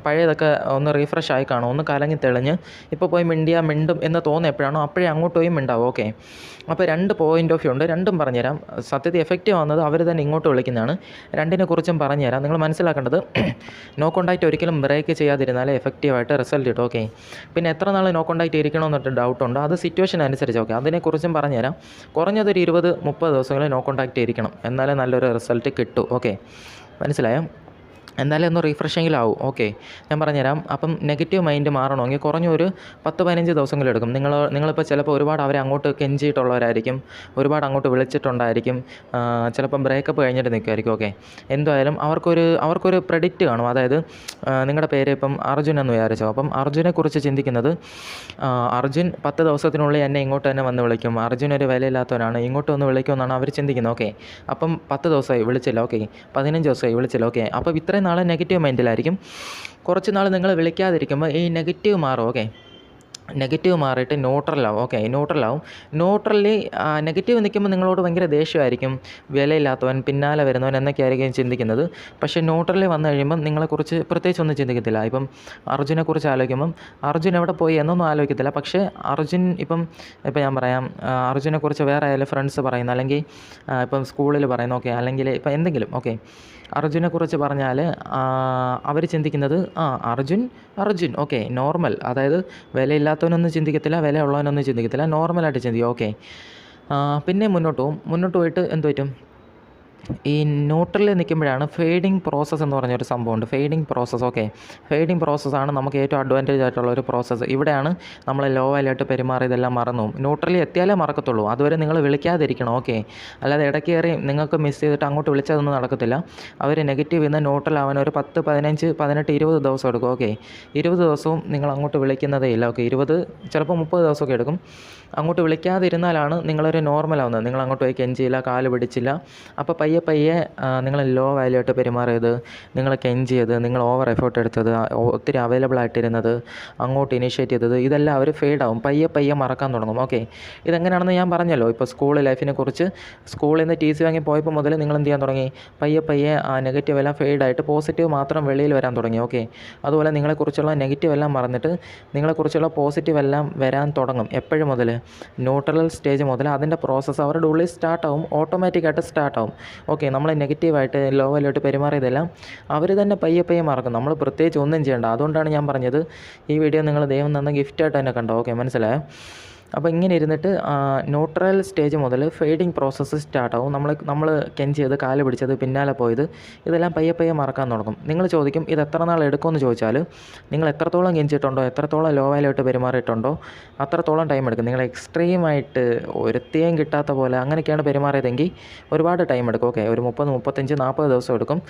പഴയതൊക്കെ ഒന്ന് റീഫ്രഷ് ആയി കാണും, ഒന്ന് കലങ്ങി തെളിഞ്ഞ് ഇപ്പോൾ പോയി മിണ്ടും എന്ന് തോന്നുന്ന എപ്പോഴാണോ അപ്പോഴേ അങ്ങോട്ട് പോയി മിണ്ടാവും. ഓക്കെ, അപ്പോൾ 2 പോയിൻ്റ് ഓഫ് വ്യൂ ഉണ്ട്. രണ്ടും പറഞ്ഞുതരാം. സത്യത്തിൽ എഫക്റ്റീവ് ആവുന്നത് അവർ തന്നെ ഇങ്ങോട്ട് വിളിക്കുന്നതാണ്. രണ്ടിനെക്കുറിച്ചും പറഞ്ഞുതരാം. നിങ്ങൾ മനസ്സിലാക്കേണ്ടത്, നോ കോൺടാക്റ്റ് ഒരിക്കലും ബ്രേക്ക് ചെയ്യാതിരുന്നാലേ എഫക്റ്റീവായിട്ട് റിസൾട്ട് കിട്ടും. ഓക്കെ, പിന്നെ എത്ര നാൾ നോ കോൺടാക്റ്റ് ഇരിക്കണമെന്നൊരു ഡൗട്ടുണ്ട്. അത് സിറ്റുവേഷൻ അനുസരിച്ച്. ഓക്കെ, അതിനെക്കുറിച്ചും പറഞ്ഞുതരാം. കുറഞ്ഞതൊരു 20-30 ദിവസങ്ങളിൽ നോ കോൺടാക്റ്റ് ഇരിക്കണം, എന്നാലേ നല്ലൊരു റിസൾട്ട് കിട്ടൂ. ഓക്കെ, മനസ്സിലായോ? എന്നാലേ ഒന്ന് റീഫ്രഷെങ്കിലും ആവും. ഓക്കെ, ഞാൻ പറഞ്ഞുതരാം. അപ്പം നെഗറ്റീവ് മൈൻഡ് മാറണമെങ്കിൽ കുറഞ്ഞൊരു 10-15 ദിവസമെങ്കിലും എടുക്കും. നിങ്ങളിപ്പോൾ ചിലപ്പോൾ ഒരുപാട് അവരെ അങ്ങോട്ട് കെഞ്ചിയിട്ടുള്ളവരായിരിക്കും, ഒരുപാട് അങ്ങോട്ട് വിളിച്ചിട്ടുണ്ടായിരിക്കും, ചിലപ്പം ബ്രേക്കപ്പ് കഴിഞ്ഞിട്ട് നിൽക്കുമായിരിക്കും. ഓക്കെ, എന്തായാലും അവർക്കൊരു പ്രെഡിക്റ്റ് കാണും. അതായത് നിങ്ങളുടെ പേര് ഇപ്പം അർജുൻ എന്ന് വിചാരിച്ചോ. അപ്പം അർജുനെക്കുറിച്ച് ചിന്തിക്കുന്നത്, അർജുൻ 10 ദിവസത്തിനുള്ളിൽ എന്നെ ഇങ്ങോട്ട് തന്നെ വന്ന് വിളിക്കും, അർജുൻ ഒരു വിലയില്ലാത്തവനാണ്, ഇങ്ങോട്ട് വന്ന് വിളിക്കുമെന്നാണ് അവർ ചിന്തിക്കുന്നത്. ഓക്കെ, അപ്പം 10 ദിവസമായി വിളിച്ചില്ല. ഓക്കെ, 15 ദിവസമായി വിളിച്ചില്ല. ഓക്കെ, അപ്പോൾ ഇത്രയും നാൾ നെഗറ്റീവ് മൈൻഡിലായിരിക്കും. കുറച്ച് നാൾ നിങ്ങൾ വിളിക്കാതിരിക്കുമ്പോൾ ഈ നെഗറ്റീവ് മാറും. ഓക്കെ, നെഗറ്റീവ് മാറിയിട്ട് ന്യൂട്രലാവും. ഓക്കെ, ന്യൂട്രലി നെഗറ്റീവ് നിൽക്കുമ്പോൾ നിങ്ങളോട് ഭയങ്കര ദേഷ്യമായിരിക്കും, വിലയില്ലാത്തവൻ, പിന്നാലെ വരുന്നവൻ എന്നൊക്കെ ആയിരിക്കും ചിന്തിക്കുന്നത്. പക്ഷേ ന്യൂട്രലിൽ വന്നു കഴിയുമ്പം നിങ്ങളെക്കുറിച്ച് പ്രത്യേകിച്ചൊന്നും ചിന്തിക്കത്തില്ല. ഇപ്പം അർജുനെക്കുറിച്ച് ആലോചിക്കുമ്പം അർജുൻ എവിടെ പോയി എന്നൊന്നും ആലോചിക്കത്തില്ല. പക്ഷേ അർജുൻ ഇപ്പം ഞാൻ പറയാം, അർജുനെക്കുറിച്ച് വേറെ ആയാലും ഫ്രണ്ട്സ് പറയുന്നു, അല്ലെങ്കിൽ ഇപ്പം സ്കൂളിൽ പറയുന്നു. ഓക്കെ, അല്ലെങ്കിൽ ഇപ്പം എന്തെങ്കിലും. ഓക്കെ, അർജുനെക്കുറിച്ച് പറഞ്ഞാൽ അവർ ചിന്തിക്കുന്നത് അർജുൻ. Okay, normal. അതായത് വിലയില്ലാത്തവനൊന്നും ചിന്തിക്കത്തില്ല, വിലയുള്ളവനൊന്നും ചിന്തിക്കത്തില്ല, നോർമലായിട്ട് ചിന്തിക്കും. ഓക്കെ, പിന്നെ മുന്നോട്ട് പോയിട്ട് എന്ത് പറ്റും, ഈ ന്യൂട്രലിൽ നിൽക്കുമ്പോഴാണ് ഫെയ്ഡിങ് പ്രോസസ്സ് എന്ന് പറഞ്ഞൊരു സംഭവമുണ്ട്. Fading process. ഓക്കെ, ഫെയ്ഡിങ് പ്രോസസ്സാണ് നമുക്ക് ഏറ്റവും അഡ്വാൻറ്റേജ് ആയിട്ടുള്ള ഒരു പ്രോസസ്സ്. ഇവിടെയാണ് നമ്മൾ ലോവലായിട്ട് പെരുമാറിയതെല്ലാം മറന്നു പോകും. ന്യൂട്രലിൽ എത്തിയാലേ മറക്കത്തുള്ളൂ. അതുവരെ നിങ്ങൾ വിളിക്കാതിരിക്കണം. ഓക്കെ, അല്ലാതെ ഇടയ്ക്ക് കയറി നിങ്ങൾക്ക് മിസ് ചെയ്തിട്ട് അങ്ങോട്ട് വിളിച്ചതൊന്നും നടക്കത്തില്ല. അവർ നെഗറ്റീവ് നിന്ന് ന്യൂട്രൽ ആവാൻ ഒരു 10, 15, 18, 20 ദിവസം എടുക്കും. ഓക്കെ, 20 ദിവസവും നിങ്ങൾ അങ്ങോട്ട് വിളിക്കുന്നതേ ഇല്ല. ഓക്കെ, 20 ചിലപ്പോൾ 30 ദിവസമൊക്കെ എടുക്കും. അങ്ങോട്ട് വിളിക്കാതിരുന്നാലാണ് നിങ്ങളൊരു നോർമലാവുന്നത്. നിങ്ങൾ അങ്ങോട്ട് പോയി കെഞ്ചിയില്ല, കാല് പിടിച്ചില്ല. അപ്പോൾ പയ്യെ നിങ്ങൾ ലോ വാല്യൂ ആയിട്ട് പെരുമാറിയത്, നിങ്ങൾ കെഞ്ചിയത്, നിങ്ങൾ ഓവർ എഫേർട്ട് എടുത്തത്, ഒത്തിരി അവൈലബിൾ ആയിട്ടിരുന്നത്, അങ്ങോട്ട് ഇനിഷ്യേറ്റ് ചെയ്തത്, ഇതെല്ലാം അവർ ഫെയ്ഡാവും. പയ്യെ മറക്കാൻ തുടങ്ങും. ഓക്കെ, ഇതെങ്ങനെയാണെന്ന് ഞാൻ പറഞ്ഞല്ലോ. ഇപ്പോൾ സ്കൂൾ ലൈഫിനെ കുറിച്ച്, സ്കൂളിൽ നിന്ന് TC വാങ്ങി പോയപ്പോൾ മുതൽ നിങ്ങൾ എന്ത് ചെയ്യാൻ തുടങ്ങി, പയ്യെ ആ നെഗറ്റീവ് എല്ലാം ഫെയ്ഡായിട്ട് പോസിറ്റീവ് മാത്രം വെളിയിൽ വരാൻ തുടങ്ങി. ഓക്കെ, അതുപോലെ നിങ്ങളെക്കുറിച്ചുള്ള നെഗറ്റീവ് എല്ലാം മറന്നിട്ട് നിങ്ങളെക്കുറിച്ചുള്ള പോസിറ്റീവ് എല്ലാം വരാൻ തുടങ്ങും. എപ്പോഴും മുതൽ, ന്യൂട്രൽ സ്റ്റേജ് മുതൽ അതിൻ്റെ പ്രോസസ്സ് അവരുടെ ഉള്ളിൽ സ്റ്റാർട്ടാവും, ഓട്ടോമാറ്റിക്കായിട്ട് സ്റ്റാർട്ടാവും. ഓക്കെ, നമ്മൾ നെഗറ്റീവായിട്ട് ലോ വാല്യൂട്ട് പെരുമാറിയതെല്ലാം അവർ തന്നെ പയ്യെ മറക്കും. നമ്മൾ പ്രത്യേകിച്ച് ഒന്നും ചെയ്യേണ്ട. അതുകൊണ്ടാണ് ഞാൻ പറഞ്ഞത്, ഈ വീഡിയോ നിങ്ങൾ ദൈവം തന്ന ഗിഫ്റ്റായിട്ട് തന്നെ കണ്ടോ. ഓക്കെ, മനസ്സിലായോ? അപ്പോൾ ഇങ്ങനെ ഇരുന്നിട്ട് ന്യൂട്രൽ സ്റ്റേജ് മുതൽ ഫെയ്ഡിങ് പ്രോസസ്സ് സ്റ്റാർട്ടാവും. നമ്മൾ കെഞ്ചിയത്, കാല് പിടിച്ചത്, പിന്നാലെ പോയത്, ഇതെല്ലാം പയ്യെ മറക്കാൻ തുടങ്ങും. നിങ്ങൾ ചോദിക്കും, ഇത് എത്ര നാൾ എടുക്കുമെന്ന് ചോദിച്ചാൽ, നിങ്ങൾ എത്രത്തോളം കെഞ്ചിയിട്ടുണ്ടോ, എത്രത്തോളം ലോ വാല്യൂട്ട് പെരുമാറിയിട്ടുണ്ടോ, അത്രത്തോളം ടൈം എടുക്കും. നിങ്ങൾ എക്സ്ട്രീമായിട്ട് ഒരുത്തേയും കിട്ടാത്ത പോലെ അങ്ങനെയൊക്കെയാണ് പെരുമാറിയതെങ്കിൽ ഒരുപാട് ടൈം എടുക്കും. ഓക്കെ, ഒരു 30, 35, 40 ദിവസം എടുക്കും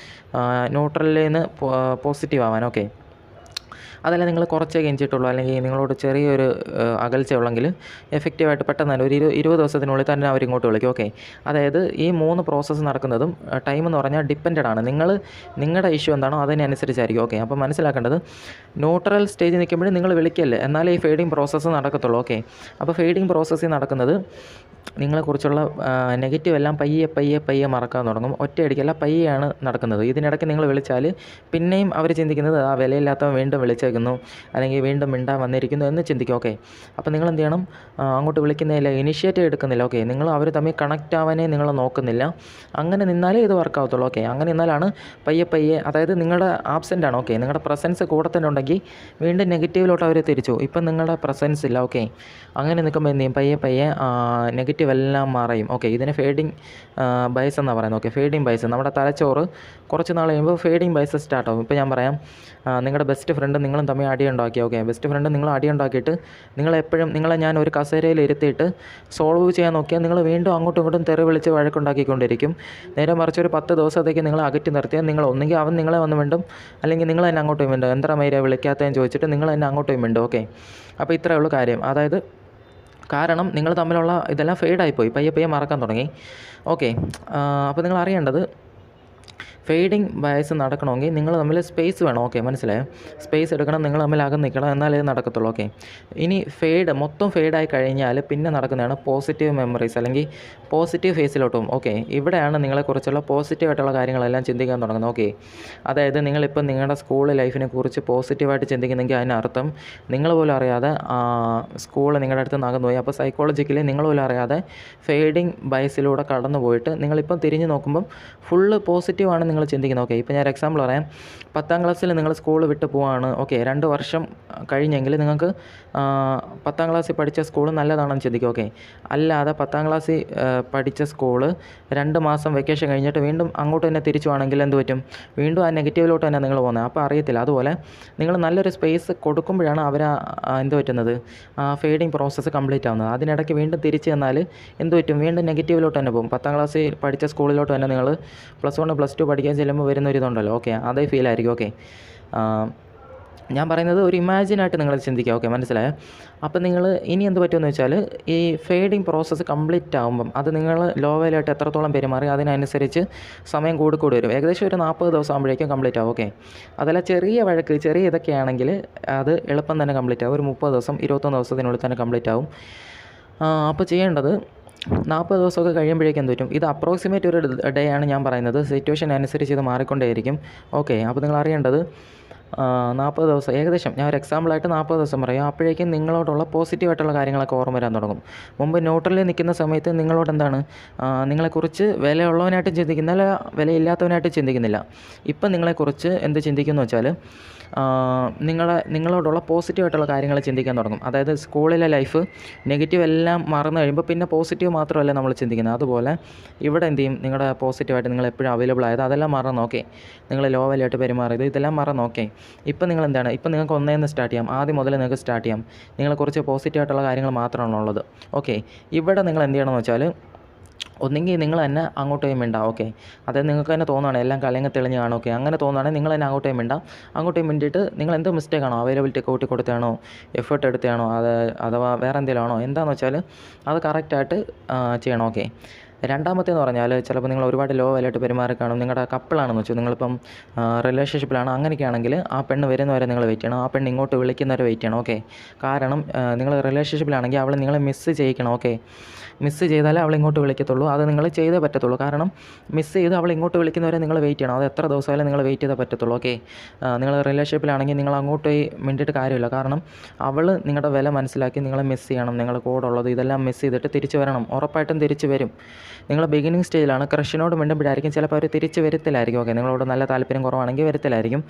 ന്യൂട്രലിൽ നിന്ന് പോസിറ്റീവ് ആവാൻ. ഓക്കെ, അതല്ല നിങ്ങൾ കുറച്ചേ കെഞ്ചിട്ടുള്ളൂ, അല്ലെങ്കിൽ നിങ്ങളോട് ചെറിയൊരു അകൽച്ചയുള്ളെങ്കിൽ എഫക്റ്റീവായിട്ട് പെട്ടെന്ന് തന്നെ ഒരു 20 ദിവസത്തിനുള്ളിൽ തന്നെ അവരിങ്ങോട്ട് വിളിക്കും. ഓക്കെ, അതായത് ഈ 3 പ്രോസസ്സ് നടക്കുന്നതും ടൈം എന്ന് പറഞ്ഞാൽ ഡിപ്പെൻഡഡ് ആണ്. നിങ്ങളുടെ ഇഷ്യൂ എന്താണോ അതിനനുസരിച്ചായിരിക്കും. ഓക്കെ, അപ്പോൾ മനസ്സിലാക്കേണ്ടത്, ന്യൂട്രൽ സ്റ്റേജിൽ നിൽക്കുമ്പോഴും നിങ്ങൾ വിളിക്കല്ലേ, എന്നാലേ ഈ ഫെയ്ഡിങ് പ്രോസസ്സ് നടക്കത്തുള്ളൂ. ഓക്കെ, അപ്പോൾ ഫെയ്ഡിങ് പ്രോസസ്സിൽ നടക്കുന്നത് നിങ്ങളെക്കുറിച്ചുള്ള നെഗറ്റീവ് എല്ലാം പയ്യെ മറക്കാൻ തുടങ്ങും. ഒറ്റയടിക്കല്ല, പയ്യെയാണ് നടക്കുന്നത്. ഇതിനിടയ്ക്ക് നിങ്ങൾ വിളിച്ചാൽ പിന്നെയും അവർ ചിന്തിക്കുന്നത് വിലയില്ലാത്തവൻ വീണ്ടും വിളിച്ചേക്കുന്നു, അല്ലെങ്കിൽ വീണ്ടും മിണ്ടാൻ വന്നിരിക്കുന്നു എന്ന് ചിന്തിക്കും. ഓക്കെ, അപ്പോൾ നിങ്ങൾ എന്ത് ചെയ്യണം, അങ്ങോട്ട് വിളിക്കുന്നില്ല, ഇനിഷ്യേറ്റീവ് എടുക്കുന്നില്ല. ഓക്കെ, നിങ്ങൾ അവർ തമ്മിൽ കണക്റ്റ് ആവാനേ നിങ്ങൾ നോക്കുന്നില്ല. അങ്ങനെ നിന്നാലേ ഇത് വർക്കാവത്തുള്ളൂ. ഓക്കെ, അങ്ങനെ നിന്നാലാണ് പയ്യെ, അതായത് നിങ്ങളുടെ ആബ്സെൻ്റ് ആണ്. ഓക്കെ, നിങ്ങളുടെ പ്രസൻസ് കൂടെ തന്നെ ഉണ്ടെങ്കിൽ വീണ്ടും നെഗറ്റീവിലോട്ട് അവർ തിരിച്ചു. ഇപ്പം നിങ്ങളുടെ പ്രസൻസ് ഇല്ല. ഓക്കെ, അങ്ങനെ നിൽക്കുമ്പോൾ എന്ത് ചെയ്യും, പയ്യെ നെഗറ്റീവ് എല്ലാം മാറിയും. ഓക്കെ, ഇതിന് ഫേഡിങ് ബയസ് എന്നാണ് പറയുന്നത്. ഓക്കെ, ഫേഡിങ് ബയസ്, നമ്മുടെ തലച്ചോറ് കുറച്ച് നാൾ കഴിയുമ്പോൾ ഫേഡിങ് ബയസ് സ്റ്റാർട്ടാവും. ഇപ്പോൾ ഞാൻ പറയാം, നിങ്ങളുടെ ബെസ്റ്റ് ഫ്രണ്ട് നിങ്ങളും തമ്മിൽ അടിയുണ്ടാക്കി. ഓക്കെ, ബെസ്റ്റ് ഫ്രണ്ട് നിങ്ങൾ അടിയുണ്ടാക്കിയിട്ട് നിങ്ങളെ ഞാൻ ഒരു കസേരയിൽ ഇരുത്തിയിട്ട് സോൾവ് ചെയ്യാൻ നോക്കിയാൽ നിങ്ങൾ വീണ്ടും അങ്ങോട്ടും ഇങ്ങോട്ടും തെറി വിളിച്ച് വഴക്കുണ്ടാക്കിക്കൊണ്ടിരിക്കും. നേരെ മറിച്ച് ഒരു 10 ദിവസത്തേക്ക് നിങ്ങൾ അകറ്റി നിർത്തിയാൽ നിങ്ങൾ ഒന്നുകിൽ അവൻ നിങ്ങളെ വന്ന് മിണ്ടും, അല്ലെങ്കിൽ നിങ്ങൾ തന്നെ അങ്ങോട്ടും മിണ്ടും. എന്താ മൈര വിളിക്കാത്തതെന്ന് ചോദിച്ചിട്ട് നിങ്ങൾ തന്നെ അങ്ങോട്ടും മിണ്ടും. ഓക്കെ, അപ്പോൾ ഇത്രയേ ഉള്ളൂ കാര്യം. അതായത് കാരണം നിങ്ങൾ തമ്മിലുള്ള ഇതെല്ലാം ഫെയ്ഡായിപ്പോയി, പയ്യെ പയ്യെ മറക്കാൻ തുടങ്ങി. ഓക്കെ, അപ്പോൾ നിങ്ങൾ അറിയേണ്ടത് ഫെയ്ഡിങ് ബയസ് നടക്കണമെങ്കിൽ നിങ്ങൾ തമ്മിൽ സ്പേസ് വേണം. ഓക്കെ, മനസ്സിലായോ? സ്പേസ് എടുക്കണം, നിങ്ങൾ തമ്മിൽ അകന്ന് നിൽക്കണം, എന്നാലേ ഇത് നടക്കത്തുള്ളൂ. ഓക്കെ, ഇനി മൊത്തം ഫെയ്ഡായി കഴിഞ്ഞാൽ പിന്നെ നടക്കുന്നതാണ് പോസിറ്റീവ് മെമ്മറീസ് അല്ലെങ്കിൽ പോസിറ്റീവ് ഫേസിലോട്ട് പോകും. ഓക്കെ, ഇവിടെയാണ് നിങ്ങളെക്കുറിച്ചുള്ള പോസിറ്റീവായിട്ടുള്ള കാര്യങ്ങളെല്ലാം ചിന്തിക്കാൻ തുടങ്ങുന്നത്. ഓക്കെ, അതായത് നിങ്ങളിപ്പോൾ നിങ്ങളുടെ സ്കൂൾ ലൈഫിനെ കുറിച്ച് പോസിറ്റീവായിട്ട് ചിന്തിക്കുന്നെങ്കിൽ അതിനർത്ഥം നിങ്ങൾ പോലും അറിയാതെ സ്കൂൾ നിങ്ങളുടെ അടുത്ത് നകന്നു പോയി. അപ്പോൾ സൈക്കോളജിക്കലി നിങ്ങൾ പോലും അറിയാതെ ഫെയ്ഡിങ് ബയസിലൂടെ കടന്നു പോയിട്ട് നിങ്ങളിപ്പം തിരിഞ്ഞ് നോക്കുമ്പം ഫുള്ള് പോസിറ്റീവാണ് നിങ്ങൾ ചിന്തിക്കുന്നത്. ഓക്കെ, ഇപ്പോൾ ഞാൻ ഒരു എക്സാമ്പിൾ പറയാം. 10ാം ക്ലാസ്സിൽ നിങ്ങൾ സ്കൂൾ വിട്ട് പോവാണ്. ഓക്കെ, 2 വർഷം കഴിഞ്ഞെങ്കിൽ നിങ്ങൾക്ക് 10ാം ക്ലാസ്സിൽ പഠിച്ച സ്കൂൾ നല്ലതാണെന്ന് ചിന്തിക്കും. ഓക്കെ, അല്ലാതെ 10ാം ക്ലാസ്സിൽ പഠിച്ച സ്കൂള് 2 മാസം വെക്കേഷൻ കഴിഞ്ഞിട്ട് വീണ്ടും അങ്ങോട്ട് തന്നെ തിരിച്ചു പോകണമെങ്കിൽ എന്ത് പറ്റും? വീണ്ടും ആ നെഗറ്റീവിലോട്ട് തന്നെ നിങ്ങൾ പോകുന്നത്. അപ്പോൾ അറിയത്തില്ല. അതുപോലെ നിങ്ങൾ നല്ലൊരു സ്പേസ് കൊടുക്കുമ്പോഴാണ് അവർ എന്ത് പറ്റുന്നത്? ഫെയ്ഡിങ് പ്രോസസ്സ് കംപ്ലീറ്റ് ആവുന്നത്. അതിനിടയ്ക്ക് വീണ്ടും തിരിച്ച് ചെന്നാൽ എന്ത് പറ്റും? വീണ്ടും നെഗറ്റീവിലോട്ട് തന്നെ പോകും. 10ാം ക്ലാസ്സിൽ പഠിച്ച സ്കൂളിലോട്ട് തന്നെ നിങ്ങൾ +1 +2 പഠിക്കാൻ ചെല്ലുമ്പോൾ വരുന്നൊരിതുണ്ടല്ലോ. ഓക്കെ, അതേ ഫീലായിരിക്കും. ഓക്കെ, ഞാൻ പറയുന്നത് ഒരു ഇമാജിനായിട്ട് നിങ്ങൾ ചിന്തിക്കുക. ഓക്കെ, മനസ്സിലായോ? അപ്പോൾ നിങ്ങൾ ഇനി എന്ത് പറ്റുമെന്ന് വെച്ചാൽ ഈ ഫെയ്ഡിങ് പ്രോസസ്സ് കംപ്ലീറ്റ് ആകുമ്പം അത് നിങ്ങൾ ലോവലായിട്ട് എത്രത്തോളം പെരുമാറി അതിനനുസരിച്ച് സമയം കൂടി വരും. ഏകദേശം ഒരു 40 ദിവസം ആകുമ്പോഴേക്കും കംപ്ലീറ്റ് ആവും. ഓക്കെ, അതല്ല ചെറിയ വഴക്ക് ചെറിയ ഇതൊക്കെയാണെങ്കിൽ അത് എളുപ്പം തന്നെ കംപ്ലീറ്റ് ആവും. ഒരു 30 ദിവസം 21 ദിവസത്തിനുള്ളിൽ തന്നെ കംപ്ലീറ്റ് ആവും. അപ്പോൾ ചെയ്യേണ്ടത് 40 ദിവസമൊക്കെ കഴിയുമ്പോഴേക്കും എന്ത് പറ്റും? ഇത് അപ്രോക്സിമേറ്റ് ഒരു ഡേ ആണ് ഞാൻ പറയുന്നത്. സിറ്റുവേഷൻ അനുസരിച്ച് ഇത് മാറിക്കൊണ്ടേയിരിക്കും. ഓക്കെ, അപ്പോൾ നിങ്ങൾ അറിയേണ്ടത് 40 ദിവസം ഏകദേശം ഞാൻ ഒരു എക്സാമ്പിളായിട്ട് 40 ദിവസം പറയാം. അപ്പോഴേക്കും നിങ്ങളോടുള്ള പോസിറ്റീവായിട്ടുള്ള കാര്യങ്ങളൊക്കെ ഓർമ്മ വരാൻ തുടങ്ങും. മുമ്പ് ന്യൂട്രലിൽ നിൽക്കുന്ന സമയത്ത് നിങ്ങളോട് എന്താണ് നിങ്ങളെക്കുറിച്ച് വിലയുള്ളവനായിട്ട് ചിന്തിക്കുന്നില്ല, വിലയില്ലാത്തവനായിട്ട് ചിന്തിക്കുന്നില്ല. ഇപ്പം നിങ്ങളെക്കുറിച്ച് എന്ത് ചിന്തിക്കുന്നു വെച്ചാൽ നിങ്ങളോടുള്ള പോസിറ്റീവായിട്ടുള്ള കാര്യങ്ങൾ ചിന്തിക്കാൻ തുടങ്ങും. അതായത് സ്കൂളിലെ ലൈഫ് നെഗറ്റീവ് എല്ലാം മറന്നു കഴിയുമ്പോൾ പിന്നെ പോസിറ്റീവ് മാത്രമല്ല നമ്മൾ ചിന്തിക്കുന്നത്. അതുപോലെ ഇവിടെ എന്ത് ചെയ്യും? നിങ്ങളുടെ പോസിറ്റീവായിട്ട് നിങ്ങൾ എപ്പോഴും അവൈലബിൾ ആയത് അതെല്ലാം മറന്നു. ഓക്കെ, നിങ്ങൾ ലോവലായിട്ട് പെരുമാറിയത് ഇതെല്ലാം മറന്നു. ഓക്കെ, ഇപ്പം നിങ്ങൾ എന്താണ്? ഇപ്പം നിങ്ങൾക്ക് ഒന്നേന്ന് സ്റ്റാർട്ട് ചെയ്യാം. ആദ്യം മുതൽ നിങ്ങൾക്ക് സ്റ്റാർട്ട് ചെയ്യാം. നിങ്ങളെക്കുറിച്ച് പോസിറ്റീവായിട്ടുള്ള കാര്യങ്ങൾ മാത്രമാണ് ഉള്ളത്. ഓക്കെ, ഇവിടെ നിങ്ങൾ എന്ത് ചെയ്യണമെന്ന് വെച്ചാൽ ഒന്നെങ്കിൽ നിങ്ങൾ തന്നെ അങ്ങോട്ട് പോയി മിണ്ടാം. ഓക്കെ, അതായത് നിങ്ങൾക്ക് തന്നെ തോന്നുകയാണ് എല്ലാം കലങ്ങി തെളിഞ്ഞ് കാണും. ഓക്കെ, അങ്ങനെ തോന്നുകയാണെങ്കിൽ നിങ്ങൾ തന്നെ അങ്ങോട്ട് പോയി മിണ്ടാം. അങ്ങോട്ട് പോയി മിണ്ടിയിട്ട് നിങ്ങൾ എന്ത് മിസ്റ്റേക്കാണോ അവൈലബിലിറ്റി കൂട്ടി കൊടുത്തതാണോ എഫേർട്ട് എടുത്തതാണോ അഥവാ വേറെ എന്തെങ്കിലും ആണോ എന്താണെന്ന് വെച്ചാൽ അത് കറക്റ്റായിട്ട് ചെയ്യണം. ഓക്കെ, രണ്ടാമത്തേന്ന് പറഞ്ഞാൽ ചിലപ്പോൾ നിങ്ങൾ ഒരുപാട് ലോ ആയിട്ട് പെരുമാറി കാണും. നിങ്ങളുടെ കപ്പിളാണെന്ന് വെച്ചു, നിങ്ങളിപ്പം റിലേഷൻഷിപ്പിലാണ്, അങ്ങനെയൊക്കെയാണെങ്കിൽ ആ പെണ്ണ് വരുന്നവരെ നിങ്ങൾ വെയിറ്റ് ചെയ്യണം. ആ പെണ്ണ് ഇങ്ങോട്ട് വിളിക്കുന്നവരെ വെയിറ്റ് ചെയ്യണം. ഓക്കെ, കാരണം നിങ്ങൾ റിലേഷൻഷിപ്പിലാണെങ്കിൽ അവൾ നിങ്ങളെ മിസ്സ് ചെയ്യിക്കണം. ഓക്കെ, മിസ്സ് ചെയ്താലേ അവൾ ഇങ്ങോട്ട് വിളിക്കത്തുള്ളൂ. അത് നിങ്ങൾ ചെയ്തേ പറ്റത്തുള്ളൂ. കാരണം മിസ്സ് ചെയ്ത് അവൾ ഇങ്ങോട്ട് വിളിക്കുന്നവരെ നിങ്ങൾ വെയിറ്റ് ചെയ്യണം. അത് എത്ര ദിവസമായാലും നിങ്ങൾ വെയിറ്റ് ചെയ്തേ പറ്റത്തുള്ളൂ. ഓക്കെ, നിങ്ങൾ റിലേഷൻഷിപ്പിലാണെങ്കിൽ നിങ്ങൾ അങ്ങോട്ട് പോയി മിണ്ടിയിട്ട് കാര്യമില്ല. കാരണം അവൾ നിങ്ങളുടെ വില മനസ്സിലാക്കി നിങ്ങളെ മിസ്സ് ചെയ്യണം. നിങ്ങളുടെ കൂടെ ഉള്ളത് ഇതെല്ലാം മിസ്സ് ചെയ്തിട്ട് തിരിച്ച് വരണം. ഉറപ്പായിട്ടും തിരിച്ച് വരും. നിങ്ങൾ ബിഗിനിങ് സ്റ്റേജിലാണ്. ക്രഷിനോട് മിണ്ടുമ്പോഴായിരിക്കും ചിലപ്പോൾ അവർ തിരിച്ച് വരത്തില്ലായിരിക്കും. ഓക്കെ, നിങ്ങളോട് നല്ല താല്പര്യം കുറവാണെങ്കിൽ വരത്തില്ലായിരിക്കും.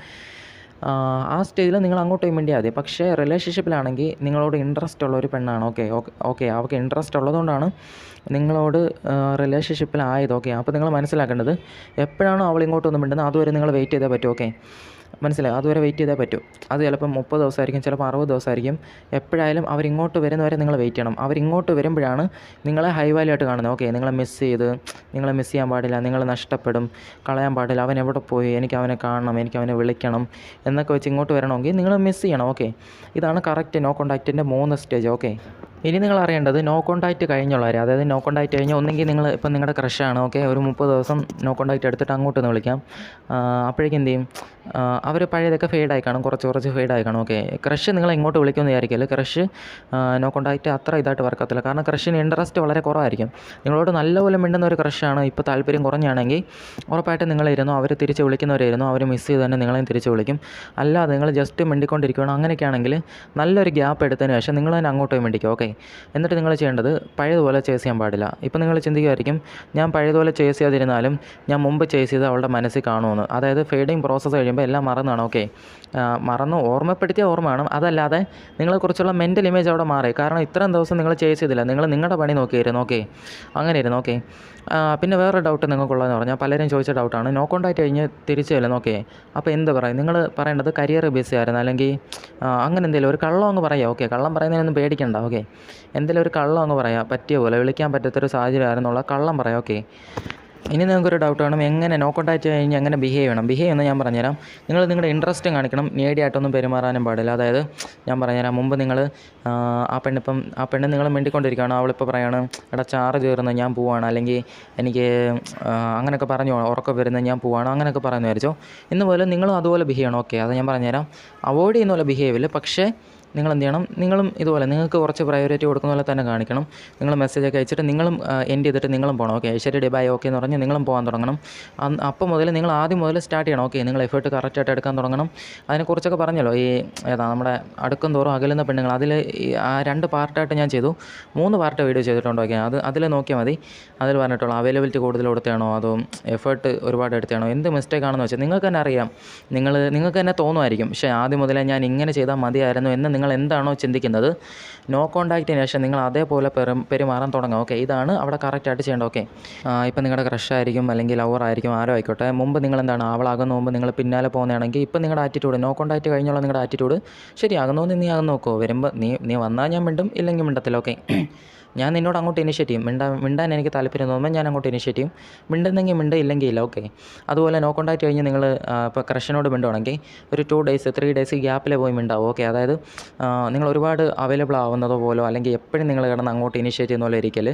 ആ സ്റ്റേജിൽ നിങ്ങൾ അങ്ങോട്ട് പോയി മിണ്ടിയാൽ മതി. പക്ഷേ റിലേഷൻഷിപ്പിലാണെങ്കിൽ നിങ്ങളോട് ഇൻട്രസ്റ്റ് ഉള്ള ഒരു പെണ്ണാണ്. ഓക്കെ അവൾക്ക് ഇൻട്രസ്റ്റ് ഉള്ളതുകൊണ്ടാണ് നിങ്ങളോട് റിലേഷൻഷിപ്പിലായത്. ഓക്കെ, അപ്പോൾ നിങ്ങൾ മനസ്സിലാക്കേണ്ടത് എപ്പോഴാണോ അവൾ ഇങ്ങോട്ട് വന്ന് മിണ്ടുന്നത് അതുവരെ നിങ്ങൾ വെയിറ്റ് ചെയ്തേ പറ്റൂ. ഓക്കെ, മനസ്സിലായി? അതുവരെ വെയിറ്റ് ചെയ്തേ പറ്റൂ. അത് ചിലപ്പം 30 ദിവസമായിരിക്കും, ചിലപ്പോൾ 60 ദിവസമായിരിക്കും. എപ്പോഴായാലും അവരിങ്ങോട്ട് വരുന്നവരെ നിങ്ങൾ വെയിറ്റ് ചെയ്യണം. അവരിങ്ങോട്ട് വരുമ്പോഴാണ് നിങ്ങളെ ഹൈ വാല്യൂ ആയിട്ട് കാണുന്നത്. ഓക്കെ, നിങ്ങളെ മിസ്സ് ചെയ്യാൻ പാടില്ല, നിങ്ങൾ നഷ്ടപ്പെടും, കളയാൻ പാടില്ല, അവൻ എവിടെ പോയി, എനിക്ക് അവനെ കാണണം, എനിക്ക് അവനെ വിളിക്കണം എന്നൊക്കെ വെച്ച് ഇങ്ങോട്ട് വരണമെങ്കിൽ നിങ്ങൾ മിസ്സ് ചെയ്യണം. ഓക്കെ, ഇതാണ് കറക്റ്റ് നോ കോൺടാക്റ്റിൻ്റെ 3 സ്റ്റേജ്. ഓക്കെ, ഇനി നിങ്ങൾ അറിയേണ്ടത് നോ കോൺടാക്റ്റ് കഴിഞ്ഞുള്ളവർ, അതായത് നോ കോൺടാക്റ്റ് കഴിഞ്ഞ് ഒന്നെങ്കിൽ നിങ്ങൾ ഇപ്പം നിങ്ങളുടെ ക്രഷാണ്. ഓക്കെ, ഒരു 30 ദിവസം നോ കോൺടാക്റ്റ് എടുത്തിട്ട് അങ്ങോട്ട് ഒന്ന് വിളിക്കാം. അപ്പോഴേക്കും എന്ത് ചെയ്യും? അവർ പഴയതൊക്കെ ഫെയ്ഡായി കാണും, കുറച്ച് ഫെയ്ഡായി കാണും. ഓക്കെ, ക്രഷ് നിങ്ങൾ ഇങ്ങോട്ട് വിളിക്കുമെന്ന് വിചാരിക്കില്ല. ക്രഷ് നോ കോൺടാക്റ്റ് അത്ര ഇതായിട്ട് വർക്കത്തില്ല. കാരണം ക്രഷിന് ഇൻട്രസ്റ്റ് വളരെ കുറവായിരിക്കും. നിങ്ങളോട് നല്ലപോലെ മിണ്ടുന്ന ഒരു ക്രഷാണ്, ഇപ്പോൾ താല്പര്യം കുറഞ്ഞാണെങ്കിൽ ഉറപ്പായിട്ടും നിങ്ങളിരുന്നു അവർ തിരിച്ച് വിളിക്കുന്നവരായിരുന്നു, അവർ മിസ്സ് ചെയ്ത് തന്നെ നിങ്ങളെയും തിരിച്ച് വിളിക്കും. അല്ലാതെ നിങ്ങൾ ജസ്റ്റ് മിണ്ടിക്കൊണ്ടിരിക്കുകയാണ് അങ്ങനെയൊക്കെ ആണെങ്കിൽ നല്ലൊരു ഗ്യാപ്പ് എടുത്തതിന് ശേഷം നിങ്ങൾ തന്നെ അങ്ങോട്ട് പോയി മിണ്ടിക്കും. ഓക്കെ, എന്നിട്ട് നിങ്ങൾ ചെയ്യേണ്ടത് പഴയതുപോലെ ചേസ് ചെയ്യാൻ പാടില്ല. ഇപ്പം നിങ്ങൾ ചിന്തിക്കുമായിരിക്കും ഞാൻ പഴയതുപോലെ ചേസ് ചെയ്യാതിരുന്നാലും ഞാൻ മുമ്പ് ചേസ് ചെയ്ത് അവളുടെ മനസ്സിൽ കാണുമെന്ന്. അതായത് ഫെയ്ഡിങ് പ്രോസസ്സ് കഴിയുമ്പോൾ എല്ലാം മറന്നാണ്. ഓക്കെ, മറന്ന് ഓർമ്മപ്പെടുത്തിയ ഓർമ്മ വേണം. അതല്ലാതെ നിങ്ങളെക്കുറിച്ചുള്ള മെൻ്റൽ ഇമേജ് അവിടെ മാറി. കാരണം ഇത്രയും ദിവസം നിങ്ങൾ ചേസ് ചെയ്തില്ല, നിങ്ങൾ നിങ്ങളുടെ പണി നോക്കിയിരുന്നു. ഓക്കെ, അങ്ങനെ ഇരുന്നു. ഓക്കെ, പിന്നെ വേറൊരു ഡൗട്ട് നിങ്ങൾക്കുള്ളതെന്ന് പറഞ്ഞാൽ പലരും ചോദിച്ച ഡൗട്ടാണ്, നോ കോൺടാക്റ്റ് കഴിഞ്ഞ് തിരിച്ചു ചെല്ലുന്നു. ഓക്കെ, അപ്പോൾ എന്ത് പറയും? നിങ്ങൾ പറയേണ്ടത് കരിയർ ബേസ് ആയിരുന്നു, അല്ലെങ്കിൽ അങ്ങനെ എന്തെങ്കിലും ഒരു കള്ളം അങ്ങ് പറയാം. ഓക്കെ, കള്ളം പറയുന്നതിനൊന്നും പേടിക്കണ്ട. ഓക്കെ, എന്തെങ്കിലും ഒരു കള്ളം അങ്ങ് പറയാം, പറ്റിയ പോലെ വിളിക്കാൻ പറ്റാത്തൊരു സാഹചര്യം ആയിരുന്നുള്ള കള്ളം പറയാം. ഓക്കെ, ഇനി നിങ്ങൾക്കൊരു ഡൗട്ട് കാണും, എങ്ങനെ നോ കോൺടാക്റ്റ് കഴിഞ്ഞ് എങ്ങനെ ബിഹേവ് ചെയ്യുമെന്ന് ഞാൻ പറഞ്ഞുതരാം. നിങ്ങൾ നിങ്ങളുടെ ഇൻട്രസ്റ്റ് കാണിക്കണം, നേടിയായിട്ടൊന്നും പെരുമാറാനും പാടില്ല. അതായത് ഞാൻ പറഞ്ഞുതരാം, മുമ്പ് നിങ്ങൾ ആ പെണ്ണ് നിങ്ങൾ മിണ്ടിക്കൊണ്ടിരിക്കുകയാണ്, അവളിപ്പോൾ പറയാണ്, എടാ ചാർജ് കയറുന്നത് ഞാൻ പോവാണ്, അല്ലെങ്കിൽ എനിക്ക് അങ്ങനെയൊക്കെ പറഞ്ഞു ഉറക്കം വരുന്നത് ഞാൻ പോവാണ്, അങ്ങനെയൊക്കെ പറയുന്നു വിചാരിച്ചോ. ഇന്ന് പോലെ നിങ്ങളും അതുപോലെ ബിഹേവ് ചെയ്യണം. ഓക്കെ, അത് ഞാൻ പറഞ്ഞുതരാം. അവോയ്ഡ് ചെയ്യുന്ന പോലെ ബിഹേവ് ഇല്ല, പക്ഷേ നിങ്ങൾ എന്ത് ചെയ്യണം, നിങ്ങളും ഇതുപോലെ നിങ്ങൾക്ക് കുറച്ച് പ്രയോറിറ്റി കൊടുക്കുന്ന പോലെ തന്നെ കാണിക്കണം. നിങ്ങൾ മെസ്സേജൊക്കെ അയച്ചിട്ട് നിങ്ങളും എൻഡ് ചെയ്തിട്ട് നിങ്ങളും പോകണം. ഓക്കെ, ശരി ഡേ ബൈ ഓക്കെ എന്ന് പറഞ്ഞ് നിങ്ങളും പോകാൻ തുടങ്ങണം. അപ്പം മുതൽ നിങ്ങൾ ആദ്യം മുതൽ സ്റ്റാർട്ട് ചെയ്യണം. ഓക്കെ, നിങ്ങൾ എഫേർട്ട് കറക്റ്റായിട്ട് എടുക്കാൻ തുടങ്ങണം. അതിനെക്കുറിച്ചൊക്കെ പറഞ്ഞല്ലോ, ഈ നമ്മുടെ അടുക്കും തോറും അകലുന്ന പെണ്ണുങ്ങൾ, അതിൽ ആ 2 പാർട്ടായിട്ട് ഞാൻ ചെയ്തു, 3 പാർട്ട് വീഡിയോ ചെയ്തിട്ടുണ്ട്. ഓക്കെ, അതിൽ നോക്കിയാൽ മതി. അതിൽ പറഞ്ഞിട്ടുള്ളൂ അവൈലബിലിറ്റി കൂടുതൽ കൊടുത്താണോ അതോ എഫേർട്ട് ഒരുപാട് എടുത്താണോ, എന്ത് മിസ്റ്റേക്ക് ആണെന്ന് വെച്ചാൽ നിങ്ങൾക്ക് തന്നെ അറിയാം, നിങ്ങൾക്ക് തന്നെ തോന്നുമായിരിക്കും, പക്ഷേ ആദ്യം മുതലേ ഞാൻ ഇങ്ങനെ ചെയ്താൽ മതിയായിരുന്നു എന്ന് നിങ്ങൾ എന്താണോ ചിന്തിക്കുന്നത്, നോ കോൺടാക്റ്റിന് ശേഷം നിങ്ങൾ അതേപോലെ പെരുമാറാൻ തുടങ്ങുക. ഓക്കെ, ഇതാണ് അവിടെ കറക്റ്റായിട്ട് ചെയ്യേണ്ടത്. ഓക്കെ, ഇപ്പം നിങ്ങളുടെ ക്രഷായിരിക്കും അല്ലെങ്കിൽ ലവർ ആയിരിക്കും, ആരോ ആയിക്കോട്ടെ, മുമ്പ് നിങ്ങൾ എന്താണ് അവളാകുന്ന മുമ്പ് നിങ്ങൾ പിന്നാലെ പോകുന്നതാണെങ്കിൽ ഇപ്പം നിങ്ങളുടെ ആറ്റിറ്റ്യൂഡ്, നോ കോൺടാക്റ്റ് കഴിഞ്ഞുള്ള നിങ്ങളുടെ ആറ്റിറ്റ്യൂഡ് ശരിയാകുന്നു. നീ ആകുന്ന നോക്കുമോ, വരുമ്പോൾ നീ വന്നാൽ ഞാൻ മിണ്ടും, ഇല്ലെങ്കിൽ മിണ്ടത്തില്ല. ഓക്കെ, ഞാൻ നിന്നോട് അങ്ങോട്ട് ഇനിഷ്യേറ്റ് ചെയ്യും. മിണ്ടാൻ എനിക്ക് താല്പര്യം തോന്നുമ്പോൾ ഞാൻ അങ്ങോട്ട് ഇനിഷ്യേറ്റ് ചെയ്യും. മിണ്ടുന്നെങ്കിൽ മിണ്ട, ഇല്ലെങ്കിൽ ഇല്ല. ഓക്കെ, അതുപോലെ നോ കോൺടാക്റ്റ് കഴിഞ്ഞ് നിങ്ങൾ ഇപ്പോൾ ക്രഷിനോട് മിണ്ടുവാണെങ്കിൽ ഒരു 2 ഡേയ്സ് 3 ഡേയ്സ് ഗ്യാപ്പിൽ പോയി മിണ്ടാവും. ഓക്കെ, അതായത് നിങ്ങൾ ഒരുപാട് അവൈലബിൾ ആവുന്നതോ പോലോ അല്ലെങ്കിൽ എപ്പോഴും നിങ്ങൾ കിടന്ന് അങ്ങോട്ട് ഇനിഷ്യേറ്റ് ചെയ്യുന്ന പോലെ ഇരിക്കൽ.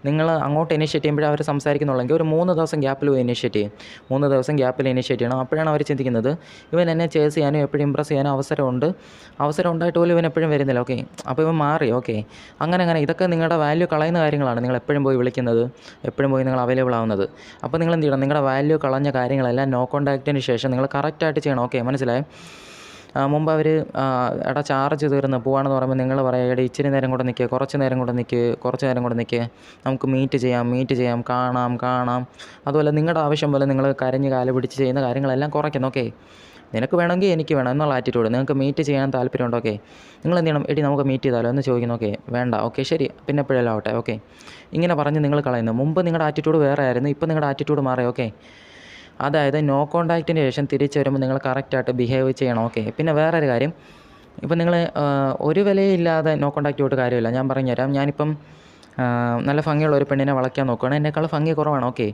നിങ്ങൾ അങ്ങോട്ട് ഇനിഷ്യേറ്റ് ചെയ്യുമ്പോഴേ അവർ സംസാരിക്കുന്നുള്ളെങ്കിൽ ഒരു 3 ദിവസം ഗ്യാപ്പിൽ പോയി ഇനിഷ്യേറ്റ് ചെയ്യും. 3 ദിവസം ഗ്യാപ്പിൽ ഇനിഷ്യേറ്റ് ചെയ്യണം. അപ്പോഴാണ് അവർ ചിന്തിക്കുന്നത് ഇവൻ എന്നെ ചേസ് ചെയ്യാനും എപ്പോഴും ഇമ്പ്രസ് ചെയ്യാനും അവസരം ഉണ്ടായിട്ട് പോലും ഇവൻ എപ്പോഴും വരുന്നില്ല. ഓക്കെ, അപ്പോൾ ഇവൻ മാറി. ഓക്കെ, അങ്ങനെ ഇതൊക്കെ നിങ്ങളുടെ വാല്യൂ കളയുന്ന കാര്യങ്ങളാണ്. നിങ്ങൾ എപ്പോഴും പോയി വിളിക്കുന്നത്, എപ്പോഴും പോയി നിങ്ങൾ അവൈലബിൾ ആവുന്നത്. അപ്പോൾ നിങ്ങൾ എന്ത് ചെയ്യണം, നിങ്ങളുടെ വാല്യൂ കളഞ്ഞ കാര്യങ്ങളെല്ലാം നോ കോൺടാക്റ്റിന് ശേഷം നിങ്ങൾ കറക്റ്റായിട്ട് ചെയ്യണം. ഓക്കെ, മനസ്സിലായോ? മുമ്പ് അവർ എടാ ചാർജ് തീർന്ന് പോവാണെന്ന് പറയുമ്പോൾ നിങ്ങൾ പറയുക, എടാ ഇച്ചിരി നേരം കൂടെ നിൽക്കുക, കുറച്ച് നേരം കൂടെ നിൽക്കുക, നമുക്ക് മീറ്റ് ചെയ്യാം, കാണാം. അതുപോലെ നിങ്ങളുടെ ആവശ്യം പോലെ നിങ്ങൾ കരഞ്ഞ് കാല് പിടിച്ച് ചെയ്യുന്ന കാര്യങ്ങളെല്ലാം കുറയ്ക്കുന്നു. ഓക്കെ, നിനക്ക് വേണമെങ്കിൽ എനിക്ക് വേണം എന്നുള്ള ആറ്റിറ്റ്യൂഡ്. നിങ്ങൾക്ക് മീറ്റ് ചെയ്യാൻ താല്പര്യമുണ്ടോ? ഓക്കെ, നിങ്ങൾ എന്ത് ചെയ്യണം, എടി നമുക്ക് മീറ്റ് ചെയ്താലോ എന്ന് ചോദിക്കുന്നു. ഓക്കെ, വേണ്ട, ഓക്കെ ശരി, പിന്നെ എപ്പോഴെല്ലാം ആവട്ടെ. ഓക്കെ, ഇങ്ങനെ പറഞ്ഞ് നിങ്ങൾ കളയുന്നു. മുമ്പ് നിങ്ങളുടെ ആറ്റിറ്റ്യൂഡ് വേറെ ആയിരുന്നു, ഇപ്പോൾ നിങ്ങളുടെ ആറ്റിറ്റ്യൂഡ് മാറി. ഓക്കെ, അതായത് നോ കോൺടാക്റ്റിന് ശേഷം തിരിച്ച് വരുമ്പോൾ നിങ്ങൾ കറക്റ്റായിട്ട് ബിഹേവ് ചെയ്യണം. ഓക്കെ, പിന്നെ വേറൊരു കാര്യം, ഇപ്പം നിങ്ങൾ ഒരു വിലയില്ലാതെ നോ കോൺടാക്റ്റ് പോയിട്ട് കാര്യമില്ല. ഞാൻ പറഞ്ഞുതരാം, ഞാനിപ്പം നല്ല ഭംഗിയുള്ള ഒരു പെണ്ണിനെ വളയ്ക്കാൻ നോക്കുകയാണ്, എന്നെക്കാൾ ഭംഗി കുറവാണ്. ഓക്കെ,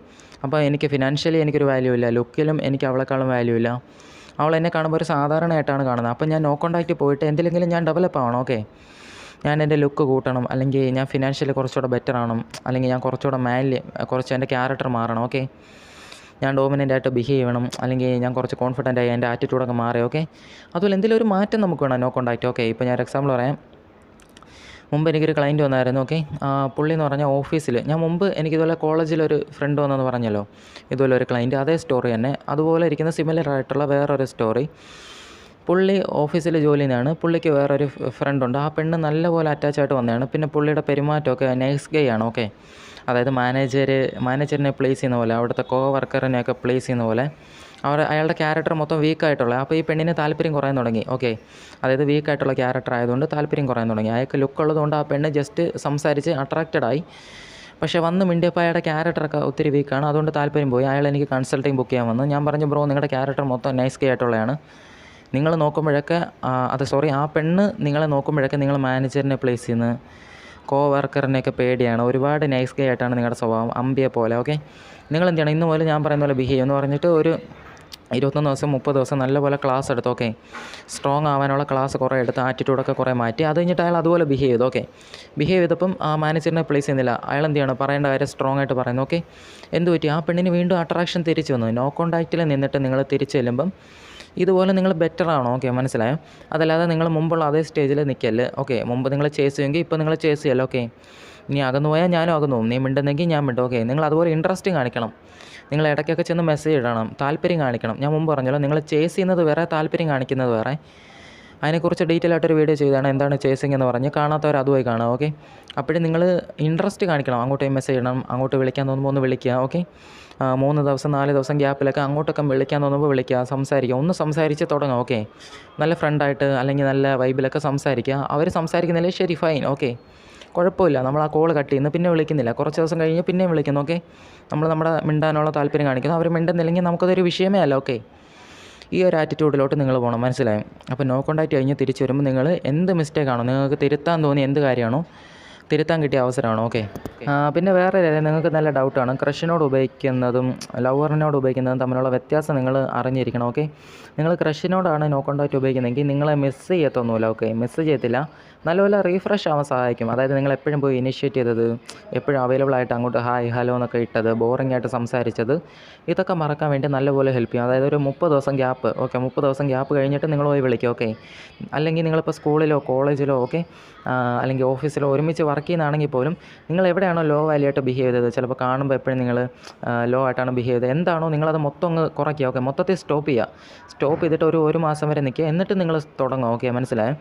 അപ്പോൾ എനിക്ക് ഫിനാൻഷ്യലി എനിക്കൊരു വാല്യൂ ഇല്ല, ലുക്കിലും എനിക്ക് അവളെക്കാളും വാല്യൂ ഇല്ല, അവൾ എന്നെ കാണുമ്പോൾ ഒരു സാധാരണയായിട്ടാണ് കാണുന്നത്. അപ്പോൾ ഞാൻ നോ കോൺടാക്റ്റ് പോയിട്ട് എന്തെങ്കിലും ഞാൻ ഡെവലപ്പ് ആവണം. ഓക്കെ, ഞാൻ എൻ്റെ ലുക്ക് കൂട്ടണം, അല്ലെങ്കിൽ ഞാൻ ഫിനാൻഷ്യലി കുറച്ചുകൂടെ ബെറ്റർ ആവണം, അല്ലെങ്കിൽ ഞാൻ കുറച്ചുകൂടെ കുറച്ച് എൻ്റെ ക്യാരക്ടർ മാറണം. ഓക്കെ, ഞാൻ ഡോമിനൻ്റ് ആയിട്ട് ബിഹേവ് ചെയ്യണം, അല്ലെങ്കിൽ ഞാൻ കുറച്ച് കോൺഫിഡൻ്റ് ആയി എൻ്റെ ആറ്റിറ്റ്യൂഡൊക്കെ മാറി. ഓക്കെ, അതുപോലെ എന്തെങ്കിലും ഒരു മാറ്റം നമുക്ക് വേണം നോ കോൺടാക്റ്റ്. ഓക്കെ, ഇപ്പോൾ ഞാൻ ഒരു എക്സാമ്പിൾ പറയാം. മുമ്പ് എനിക്കൊരു ക്ലയൻറ്റ് വന്നായിരുന്നു. ഓക്കെ, പുള്ളി എന്ന് പറഞ്ഞാൽ ഓഫീസിൽ, ഞാൻ മുമ്പ് എനിക്കിതുപോലെ കോളേജിലൊരു ഫ്രണ്ട് വന്നെന്ന് പറഞ്ഞല്ലോ, ഇതുപോലെ ഒരു ക്ലയൻറ്റ്, അതേ സ്റ്റോറി തന്നെ, അതുപോലെ ഇരിക്കുന്ന സിമിലർ ആയിട്ടുള്ള വേറൊരു സ്റ്റോറി. പുള്ളി ഓഫീസിൽ ജോലി ചെയ്യുന്നതാണ്, പുള്ളിക്ക് വേറൊരു ഫ്രണ്ടുണ്ട്. ആ പെണ്ണ് നല്ലപോലെ അറ്റാച്ചായിട്ട് വന്നതാണ്. പിന്നെ പുള്ളിയുടെ പെരുമാറ്റമൊക്കെ നൈസ് ഗൈ ആണ്. ഓക്കെ, അതായത് മാനേജറിനെ പ്ലേസ് ചെയ്യുന്ന പോലെ, അവിടുത്തെ വർക്കറിനെയൊക്കെ പ്ലേസ് ചെയ്യുന്ന പോലെ അയാളുടെ ക്യാരക്ടർ മൊത്തം വീക്കായിട്ടുള്ള. അപ്പോൾ ഈ പെണ്ണിന് താല്പര്യം കുറയാൻ തുടങ്ങി. ഓക്കെ, അതായത് വീക്കായിട്ടുള്ള ക്യാരക്ടർ ആയതുകൊണ്ട് താല്പര്യം കുറയാൻ തുടങ്ങി. അയാൾക്ക് ലുക്ക് ഉള്ളതുകൊണ്ട് ആ പെണ്ണ് ജസ്റ്റ് സംസാരിച്ച് അട്രാക്റ്റഡായി. പക്ഷേ വന്ന് മിണ്ടിയപ്പോൾ അയാളുടെ ക്യാരക്ടറൊക്കെ ഒത്തിരി വീക്കാണ്, അതുകൊണ്ട് താല്പര്യം പോയി. അയാൾ എനിക്ക് കൺസൾട്ടിങ് ബുക്ക് ചെയ്യാൻ വന്നു. ഞാൻ പറഞ്ഞു, ബ്രോ നിങ്ങളുടെ ക്യാരക്ടർ മൊത്തം നൈസ് ഗൈ ആയിട്ടുള്ളതാണ്, നിങ്ങൾ നോക്കുമ്പോഴൊക്കെ ആ പെണ്ണ് നിങ്ങളെ നോക്കുമ്പോഴൊക്കെ നിങ്ങൾ മാനേജറിനെ പ്ലേസ് ചെയ്യുന്നു, വർക്കറിനെയൊക്കെ പേടിയാണ്, ഒരുപാട് നൈസ് ഗൈ ആയിട്ടാണ് നിങ്ങളുടെ സ്വഭാവം, അമ്പിയെ പോലെ. ഓക്കെ, നിങ്ങൾ എന്ത് ചെയ്യണം, ഇന്ന് പോലെ ഞാൻ പറയുന്ന പോലെ ബിഹേവ് എന്ന് പറഞ്ഞിട്ട് ഒരു 21 ദിവസം 30 ദിവസം നല്ലപോലെ ക്ലാസ് എടുത്തു. ഓക്കെ, സ്ട്രോങ് ആവാനുള്ള ക്ലാസ് കുറേ എടുത്ത് ആറ്റിറ്റ്യൂഡൊക്കെ കുറേ മാറ്റി. അത് കഴിഞ്ഞിട്ട് അയാൾ അതുപോലെ ബിഹേവ് ചെയ്തു. ഓക്കെ, ബിഹേവ് ചെയ്തപ്പം ആ മാനേജറിനെ പ്ലേസ് ചെയ്യുന്നില്ല, അയാൾ എന്ത് ചെയ്യണം, പറയേണ്ട കാര്യം സ്ട്രോങ് ആയിട്ട് പറയുന്നു. ഓക്കെ, എന്ത് പറ്റി, ആ പെണ്ണിന് വീണ്ടും അട്രാക്ഷൻ തിരിച്ചു വന്നു. നോ കോൺടാക്റ്റിൽ നിന്നിട്ട് നിങ്ങൾ തിരിച്ച് ചെല്ലുമ്പം ഇതുപോലെ നിങ്ങൾ ബെറ്റർ ആണോ? ഓക്കെ, മനസ്സിലായോ? അതല്ലാതെ നിങ്ങൾ മുമ്പുള്ള അതേ സ്റ്റേജിൽ നിൽക്കല്ലേ. ഓക്കെ, മുമ്പ് നിങ്ങൾ ചേസ് ചെയ്യുമെങ്കിൽ ഇപ്പോൾ നിങ്ങൾ ചേസ് ചെയ്യല്ലോ. ഓക്കെ, നീ അകന്നു പോയാൽ ഞാനും അകന്നു പോകും, നീ മിണ്ടുന്നെങ്കിൽ ഞാൻ മിണ്ടും. ഓക്കെ, നിങ്ങൾ അതുപോലെ ഇൻട്രസ്റ്റ് കാണിക്കണം, നിങ്ങൾ ഇടയ്ക്കൊക്കെ ചെന്ന് മെസ്സേജ് ഇടണം, താല്പര്യം കാണിക്കണം. ഞാൻ മുമ്പ് പറഞ്ഞല്ലോ, നിങ്ങൾ ചേസ് ചെയ്യുന്നത് വേറെ, താല്പര്യം കാണിക്കുന്നത് വേറെ. അതിനെക്കുറിച്ച് ഡീറ്റെയിൽ ആയിട്ടൊരു വീഡിയോ ചെയ്താണ്, എന്താണ് ചേസിങ് എന്ന് പറഞ്ഞ്, കാണാത്തവർ അതുമായി കാണാം. ഓക്കെ, അപ്പോഴും നിങ്ങൾ ഇൻട്രസ്റ്റ് കാണിക്കണം, അങ്ങോട്ട് മെസ്സേജ് ഇടണം, അങ്ങോട്ട് വിളിക്കാൻ തോന്നുമ്പോൾ ഒന്ന് വിളിക്കുക. ഓക്കെ, 3 ദിവസം 4 ദിവസം ഗ്യാപ്പിലൊക്കെ അങ്ങോട്ടൊക്കെ വിളിക്കാൻ തോന്നുമ്പോൾ വിളിക്കുക, സംസാരിക്കുക, ഒന്ന് സംസാരിച്ച് തുടങ്ങുക. ഓക്കെ, നല്ല ഫ്രണ്ടായിട്ട് അല്ലെങ്കിൽ നല്ല വൈബിലൊക്കെ സംസാരിക്കുക. അവർ സംസാരിക്കുന്നില്ലേ, ശരി ഫൈൻ, ഓക്കെ കുഴപ്പമില്ല, നമ്മൾ ആ കോൾ കട്ട് ചെയ്യുന്നു, പിന്നെ വിളിക്കുന്നില്ല, കുറച്ച് ദിവസം കഴിഞ്ഞ് പിന്നെയും വിളിക്കുന്നു. ഓക്കെ, നമ്മുടെ മിണ്ടാനുള്ള താല്പര്യം കാണിക്കുന്നു, അവർ മിണ്ടുന്നില്ലെങ്കിൽ നമുക്കതൊരു വിഷയമേ അല്ല. ഓക്കെ, ഈ ഒരു ആറ്റിറ്റ്യൂഡിലോട്ട് നിങ്ങൾ പോകണം, മനസ്സിലായും? അപ്പോൾ നോ കോൺടാക്റ്റ് കഴിഞ്ഞ് തിരിച്ച് വരുമ്പോൾ നിങ്ങൾ എന്ത് മിസ്റ്റേക്കാണോ, നിങ്ങൾക്ക് തിരുത്താൻ തോന്നിയ എന്ത് കാര്യമാണോ, തിരുത്താൻ കിട്ടിയ അവസരമാണോ, ഓക്കെ പിന്നെ വേറെ കാര്യം, നിങ്ങൾക്ക് നല്ല ഡൗട്ടാണ്, ക്രഷിനോട് ഉപയോഗിക്കുന്നതും ലവറിനോട് ഉപയോഗിക്കുന്നതും തമ്മിലുള്ള വ്യത്യാസം നിങ്ങൾ അറിഞ്ഞിരിക്കണം. ഓക്കെ, നിങ്ങൾ ക്രഷിനോടാണ് നോ കോൺടാക്റ്റ് ഉപയോഗിക്കുന്നതെങ്കിൽ നിങ്ങളെ മിസ് ചെയ്യത്തൊന്നുമില്ല. ഓക്കെ, മിസ് ചെയ്യത്തില്ല, നല്ലപോലെ റീഫ്രഷ് ആവാൻ സഹായിക്കും. അതായത് നിങ്ങൾ എപ്പോഴും പോയി ഇനിഷ്യേറ്റ് ചെയ്തത്, എപ്പോഴും അവൈലബിൾ ആയിട്ട് അങ്ങോട്ട് ഹായ് ഹലോ എന്നൊക്കെ ഇട്ടത്, ബോറിംഗ് ആയിട്ട് സംസാരിച്ചത്, ഇതൊക്കെ മറക്കാൻ വേണ്ടി നല്ലപോലെ ഹെൽപ്പ് ചെയ്യും. അതായത് ഒരു 30 ദിവസം ഗ്യാപ്പ്, ഓക്കെ, 30 ദിവസം ഗ്യാപ്പ് കഴിഞ്ഞിട്ട് നിങ്ങൾ പോയി വിളിക്കുക. ഓക്കെ, അല്ലെങ്കിൽ നിങ്ങളിപ്പോൾ സ്കൂളിലോ കോളേജിലോ ഓക്കെ അല്ലെങ്കിൽ ഓഫീസിലോ ഒരുമിച്ച് വർക്ക് ചെയ്യുന്നതാണെങ്കിൽ പോലും നിങ്ങൾ എവിടെയാണോ ലോ വാല്യൂ ആയിട്ട് ബിഹേവ് ചെയ്തത്, ചിലപ്പോൾ കാണുമ്പോൾ എപ്പോഴും നിങ്ങൾ ലോ ആയിട്ടാണ് ബിഹേവ് ചെയ്തത്, എന്താണോ നിങ്ങളത് മൊത്തം അങ്ങ് കുറയ്ക്കുക. ഓക്കെ, മൊത്തത്തിൽ സ്റ്റോപ്പ് ചെയ്തിട്ട് ഒരു മാസം വരെ നിൽക്കുക, എന്നിട്ട് നിങ്ങൾ തുടങ്ങുക. ഓക്കെ, മനസ്സിലായോ?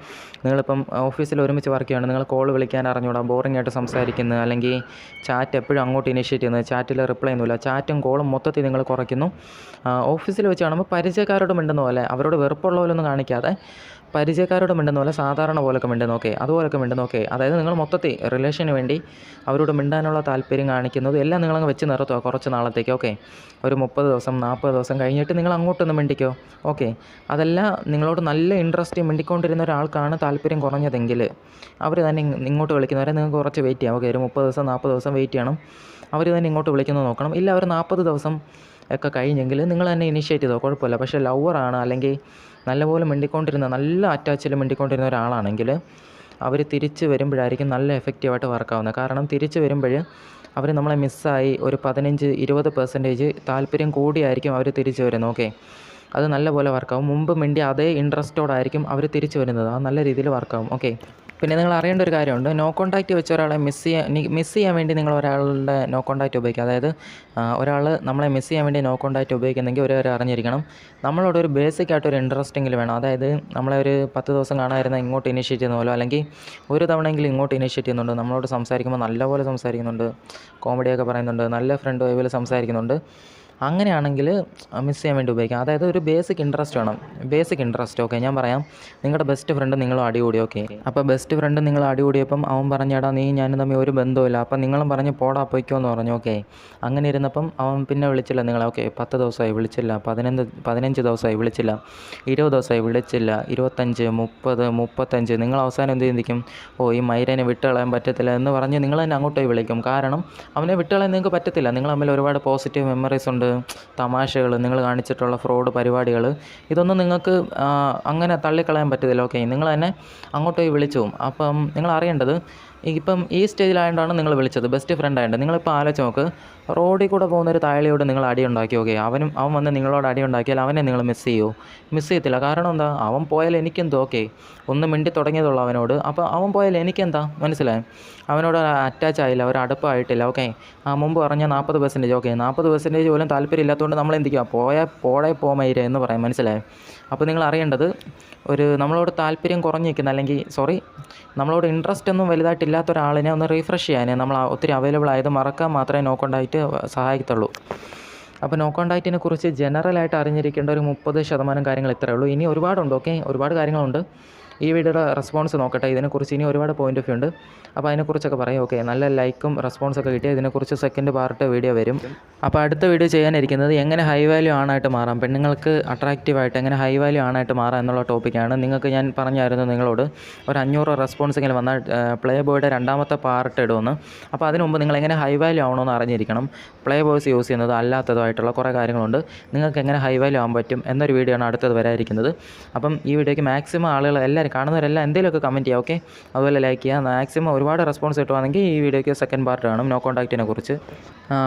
നിങ്ങളിപ്പം ഓഫീസിൽ ഒരുമിച്ച് വർക്ക് ചെയ്യുകയാണ്, നിങ്ങൾ കോൾ വിളിക്കാൻ അറിഞ്ഞൂടാ, ബോറിംഗ് ആയിട്ട് സംസാരിക്കുന്നത്, അല്ലെങ്കിൽ ചാറ്റ് എപ്പോഴും അങ്ങോട്ട് ഇനിഷ്യേറ്റ് ചെയ്യുന്നത്, ചാറ്റിൽ റിപ്ലൈ ഒന്നുമില്ല, ചാറ്റും കോളും മൊത്തത്തിൽ നിങ്ങൾ കുറയ്ക്കുന്നു. ഓഫീസിൽ വെച്ച് കാണുമ്പോൾ പരിചയക്കാരോട് മിണ്ടുന്ന പോലെ, അവരോട് വെറുപ്പുള്ള പോലൊന്നും കാണിക്കാതെ പരിചയക്കാരോട് മിണ്ടുന്ന പോലെ സാധാരണ പോലൊക്കെ മിണ്ടുന്നു. ഓക്കെ, അതുപോലൊക്കെ മിണ്ടുന്നു. ഓക്കെ, അതായത് നിങ്ങൾ മൊത്തത്തിൽ റിലേഷന് വേണ്ടി അവരോട് മിണ്ടാനുള്ള താല്പര്യം കാണിക്കുന്നത് എല്ലാം നിങ്ങളങ്ങ് വെച്ച് നിർത്തുക കുറച്ച് നാളത്തേക്ക്. ഓക്കെ, ഒരു 30 ദിവസം 40 ദിവസം കഴിഞ്ഞിട്ട് നിങ്ങൾ അങ്ങോട്ടൊന്ന് മിണ്ടിക്കോ. ഓക്കെ, അതല്ല നിങ്ങളോട് നല്ല ഇൻട്രസ്റ്റ് മിണ്ടിക്കൊണ്ടിരുന്ന ഒരാൾക്കാണ് താല്പര്യം കുറഞ്ഞതെങ്കിൽ അവർ തന്നെ ഇങ്ങോട്ട് വിളിക്കുന്നവരെ നിങ്ങൾക്ക് കുറച്ച് വെയിറ്റ് ചെയ്യാം. ഓക്കെ, ഒരു 30 ദിവസം 40 ദിവസം വെയിറ്റ് ചെയ്യണം, അവർ തന്നെ ഇങ്ങോട്ട് വിളിക്കുന്നത് നോക്കണം. ഇല്ല, അവർ 40 ദിവസം ഒക്കെ കഴിഞ്ഞെങ്കിൽ നിങ്ങൾ തന്നെ ഇനിഷ്യേറ്റ് ചെയ്തോ, കുഴപ്പമില്ല. പക്ഷേ ലവറാണ്, അല്ലെങ്കിൽ നല്ലപോലെ മിണ്ടിക്കൊണ്ടിരുന്ന, നല്ല അറ്റാച്ചിൽ മിണ്ടിക്കൊണ്ടിരുന്ന ഒരാളാണെങ്കിൽ അവർ തിരിച്ച് വരുമ്പോഴായിരിക്കും നല്ല എഫക്റ്റീവായിട്ട് വർക്കാവുന്നത്. കാരണം തിരിച്ച് വരുമ്പോൾ അവർ നമ്മളെ മിസ്സായി ഒരു 15-20% താല്പര്യം കൂടിയായിരിക്കും അവർ തിരിച്ച് വരുന്നത്. ഓക്കെ, അത് നല്ലപോലെ വർക്കാവും. മുമ്പ് മിണ്ടിയ അതേ ഇൻട്രസ്റ്റോടായിരിക്കും അവർ തിരിച്ച് വരുന്നത്, അത് നല്ല രീതിയിൽ വർക്കാവും. ഓക്കെ, പിന്നെ നിങ്ങൾ അറിയേണ്ട ഒരു കാര്യമുണ്ട്, നോ കോൺടാക്റ്റ് വെച്ച ഒരാളെ മിസ് ചെയ്യാൻ വേണ്ടി നിങ്ങൾ ഒരാളുടെ നോ കോൺടാക്റ്റ് ഉപയോഗിക്കുക. അതായത് ഒരാൾ നമ്മളെ മിസ് ചെയ്യാൻ വേണ്ടി നോ കോൺടാക്റ്റ് ഉപയോഗിക്കുന്നെങ്കിൽ ഒരു കാര്യം അറിഞ്ഞിരിക്കണം, നമ്മളോട് ഒരു ബേസിക് ആയിട്ടൊരു ഇൻട്രസ്റ്റെങ്കിലും വേണം. അതായത് നമ്മളെ ഒരു 10 ദിവസം കാണാതിരുന്ന ഇങ്ങോട്ട് ഇനിഷ്യേറ്റ് ചെയ്യുന്ന പോലെ, അല്ലെങ്കിൽ ഒരു തവണയെങ്കിലും ഇങ്ങോട്ട് ഇനിഷ്യേറ്റ് ചെയ്യുന്നുണ്ട്, നമ്മളോട് സംസാരിക്കുമ്പോൾ നല്ലപോലെ സംസാരിക്കുന്നുണ്ട്, കോമഡിയൊക്കെ പറയുന്നുണ്ട്, നല്ല ഫ്രണ്ട് വൈബിൽ സംസാരിക്കുന്നുണ്ട്, അങ്ങനെയാണെങ്കിൽ മിസ് ചെയ്യാൻ വേണ്ടി ഉപയോഗിക്കാം. അതായത് ഒരു ബേസിക് ഇൻട്രസ്റ്റ് വേണം, ബേസിക് ഇൻട്രസ്റ്റ്. ഓക്കെ, ഞാൻ പറയാം, നിങ്ങളുടെ ബെസ്റ്റ് ഫ്രണ്ട് നിങ്ങളും അടികൂടി. ഓക്കെ, അപ്പോൾ ബെസ്റ്റ് ഫ്രണ്ട് നിങ്ങൾ അടികൂടിയപ്പം അവൻ പറഞ്ഞാടാ നീ ഞാനും തമ്മിൽ ഒരു ബന്ധമില്ല, അപ്പം നിങ്ങളും പറഞ്ഞ് പോടാ പൊയ്ക്കോ എന്ന് പറഞ്ഞു. ഓക്കെ, അങ്ങനെ ഇരുന്നപ്പം അവൻ പിന്നെ വിളിച്ചില്ല നിങ്ങളെ. ഓക്കെ, 10 ദിവസമായി വിളിച്ചില്ല, 15 ദിവസമായി വിളിച്ചില്ല, 20 ദിവസമായി വിളിച്ചില്ല, 25, 30, 35, നിങ്ങൾ അവസാനം എന്ത് ചിന്തിക്കും? ഈ മൈരനെ വിട്ടുകളയാൻ പറ്റത്തില്ല എന്ന് പറഞ്ഞ് നിങ്ങൾ തന്നെ അങ്ങോട്ട് പോയി വിളിക്കും. കാരണം അവനെ വിട്ടുകളയാൻ നിങ്ങൾക്ക് പറ്റത്തില്ല, നിങ്ങൾ തമ്മിൽ ഒരുപാട് പോസിറ്റീവ് മെമ്മറീസ് ഉണ്ട്, തമാശകൾ, നിങ്ങൾ കാണിച്ചിട്ടുള്ള ഫ്രോഡ് പരിപാടികൾ, ഇതൊന്നും നിങ്ങൾക്ക് അങ്ങനെ തള്ളിക്കളയാൻ പറ്റത്തില്ല. ഓക്കെ, നിങ്ങൾ തന്നെ അങ്ങോട്ട് പോയി വിളിച്ചു പോകും. അപ്പം നിങ്ങൾ അറിയേണ്ടത്, ഇപ്പം ഈ സ്റ്റേജിലായതുകൊണ്ടാണ് നിങ്ങൾ വിളിച്ചത്, ബെസ്റ്റ് ഫ്രണ്ട് ആയതുകൊണ്ട്. നിങ്ങളിപ്പോൾ ആലോചിച്ച് നോക്ക്, റോഡിൽ കൂടെ പോകുന്നൊരു തായളിയോട് നിങ്ങൾ അടി ഉണ്ടാക്കി. ഓക്കെ, അവൻ വന്ന് നിങ്ങളോട് അടി ഉണ്ടാക്കിയാൽ അവനെ നിങ്ങൾ മിസ് ചെയ്യുമോ? മിസ് ചെയ്യത്തില്ല. കാരണം എന്താ, അവൻ പോയാൽ എനിക്കെന്തോ. ഓക്കെ, ഒന്ന് മിണ്ടി തുടങ്ങിയതുള്ളൂ അവനോട്, അപ്പോൾ അവൻ പോയാൽ എനിക്കെന്താ, മനസ്സിലായി? അവനോട് അറ്റാച്ച് ആയില്ല, ഒരു അടുപ്പായിട്ടില്ല. ഓക്കെ, മുമ്പ് പറഞ്ഞ 40%. ഓക്കെ, 40% പോലും താല്പര്യം ഇല്ലാത്തതുകൊണ്ട് നമ്മൾ എന്തിക്കുക, പോമയിര എന്ന് പറയാം, മനസ്സിലായി? അപ്പോൾ നിങ്ങൾ അറിയേണ്ടത്, നമ്മളോട് താല്പര്യം കുറഞ്ഞ് നിൽക്കുന്ന, അല്ലെങ്കിൽ നമ്മളോട് ഇൻട്രസ്റ്റ് ഒന്നും വലുതായിട്ടില്ലാത്ത ഒരാളിനെ ഒന്ന് റീഫ്രഷ് ചെയ്യാൻ നമ്മൾ ഒത്തിരി അവൈലബിൾ ആയത് മറക്കാൻ മാത്രമേ നോ കോൺടാക്റ്റ് സഹായിക്കത്തുള്ളൂ. അപ്പോൾ നോ കോൺടാക്റ്റിനെ കുറിച്ച് ജനറലായിട്ട് അറിഞ്ഞിരിക്കേണ്ട ഒരു 30% കാര്യങ്ങൾ ഇത്രയേ ഉള്ളൂ. ഇനി ഒരുപാടുണ്ട്. ഓക്കെ, ഒരുപാട് കാര്യങ്ങളുണ്ട്. ഈ വീഡിയോയുടെ റെസ്പോൺസ് നോക്കട്ടെ, ഇതിനെക്കുറിച്ച് ഇനി ഒരുപാട് പോയിൻ്റ് ഓഫ് വ്യൂ ഉണ്ട്, അപ്പോൾ അതിനെക്കുറിച്ചൊക്കെ പറയും. ഓക്കെ, നല്ല ലൈക്കും റെസ്പോൺസൊക്കെ കിട്ടിയാൽ ഇതിനെക്കുറിച്ച് സെക്കൻഡ് പാർട്ട് വീഡിയോ വരും. അപ്പോൾ അടുത്ത വീഡിയോ ചെയ്യാനിരിക്കുന്നത് എങ്ങനെ ഹൈ വാല്യൂ ആണായിട്ട് മാറാം, പെണ്ണുങ്ങൾക്ക് അട്രാക്റ്റീവായിട്ട് എങ്ങനെ ഹൈ വാല്യൂ ആണായിട്ട് മാറാം എന്നുള്ള ടോപ്പിക്കാണ്. നിങ്ങൾക്ക് ഞാൻ പറഞ്ഞായിരുന്നു നിങ്ങളോട് ഒരു 500 റെസ്പോൺസ് ഇങ്ങനെ വന്നാൽ പ്ലേ ബോയുടെ 2ാമത്തെ പാർട്ട് ഇടുമെന്ന്. അപ്പോൾ അതിന് മുമ്പ് നിങ്ങൾ എങ്ങനെ ഹൈ വാല്യൂ ആവണമെന്ന് അറിഞ്ഞിരിക്കണം. പ്ലേ ബോയ്സ് യൂസ് ചെയ്യുന്നത് അല്ലാത്തതുമായിട്ടുള്ള കുറേ കാര്യങ്ങളുണ്ട്, നിങ്ങൾക്ക് എങ്ങനെ ഹൈ വാല്യൂ ആകാൻ പറ്റും എന്നൊരു വീഡിയോ ആണ് അടുത്തത് വരാതിരിക്കുന്നത്. അപ്പം ഈ വീഡിയോയ്ക്ക് മാക്സിമം ആളുകൾ എല്ലാവരും കാണുന്നവരെല്ലാം എന്തെങ്കിലുമൊക്കെ കമൻറ്റ് ചെയ്യുക. ഓക്കെ, അതുപോലെ ലൈക്ക് ചെയ്യുക. മാക്സിമം ഒരുപാട് റെസ്പോൺസ് കിട്ടുവാണെങ്കിൽ ഈ വീഡിയോയ്ക്ക് സെക്കൻഡ് പാർട്ട് കാണും നോ കോൺടാക്റ്റിനെ കുറിച്ച്.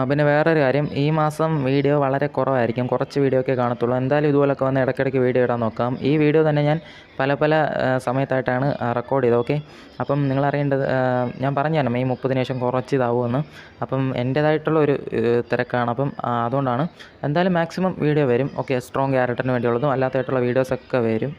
പിന്നെ വേറൊരു കാര്യം, ഈ മാസം വീഡിയോ വളരെ കുറവായിരിക്കും, കുറച്ച് വീഡിയോ ഒക്കെ കാണത്തുള്ളൂ. എന്തായാലും ഇതുപോലൊക്കെ വന്ന് ഇടയ്ക്കിടയ്ക്ക് വീഡിയോ ഇടാൻ നോക്കാം. ഈ വീഡിയോ തന്നെ ഞാൻ പല സമയത്തായിട്ടാണ് റെക്കോർഡ് ചെയ്തത്. ഓക്കെ, അപ്പം നിങ്ങളറിയേണ്ടത്, ഞാൻ പറഞ്ഞു മെയ് 30-ന് ശേഷം കുറച്ച് ഇതാവുമെന്ന്. അപ്പം എൻ്റേതായിട്ടുള്ള ഒരു തിരക്കാണ്, അപ്പം അതുകൊണ്ടാണ്. എന്തായാലും മാക്സിമം വീഡിയോ വരും. ഓക്കെ, സ്ട്രോങ് ക്യാരക്ടറിന് വേണ്ടിയുള്ളതും അല്ലാത്തതായിട്ടുള്ള വീഡിയോസൊക്കെ വരും.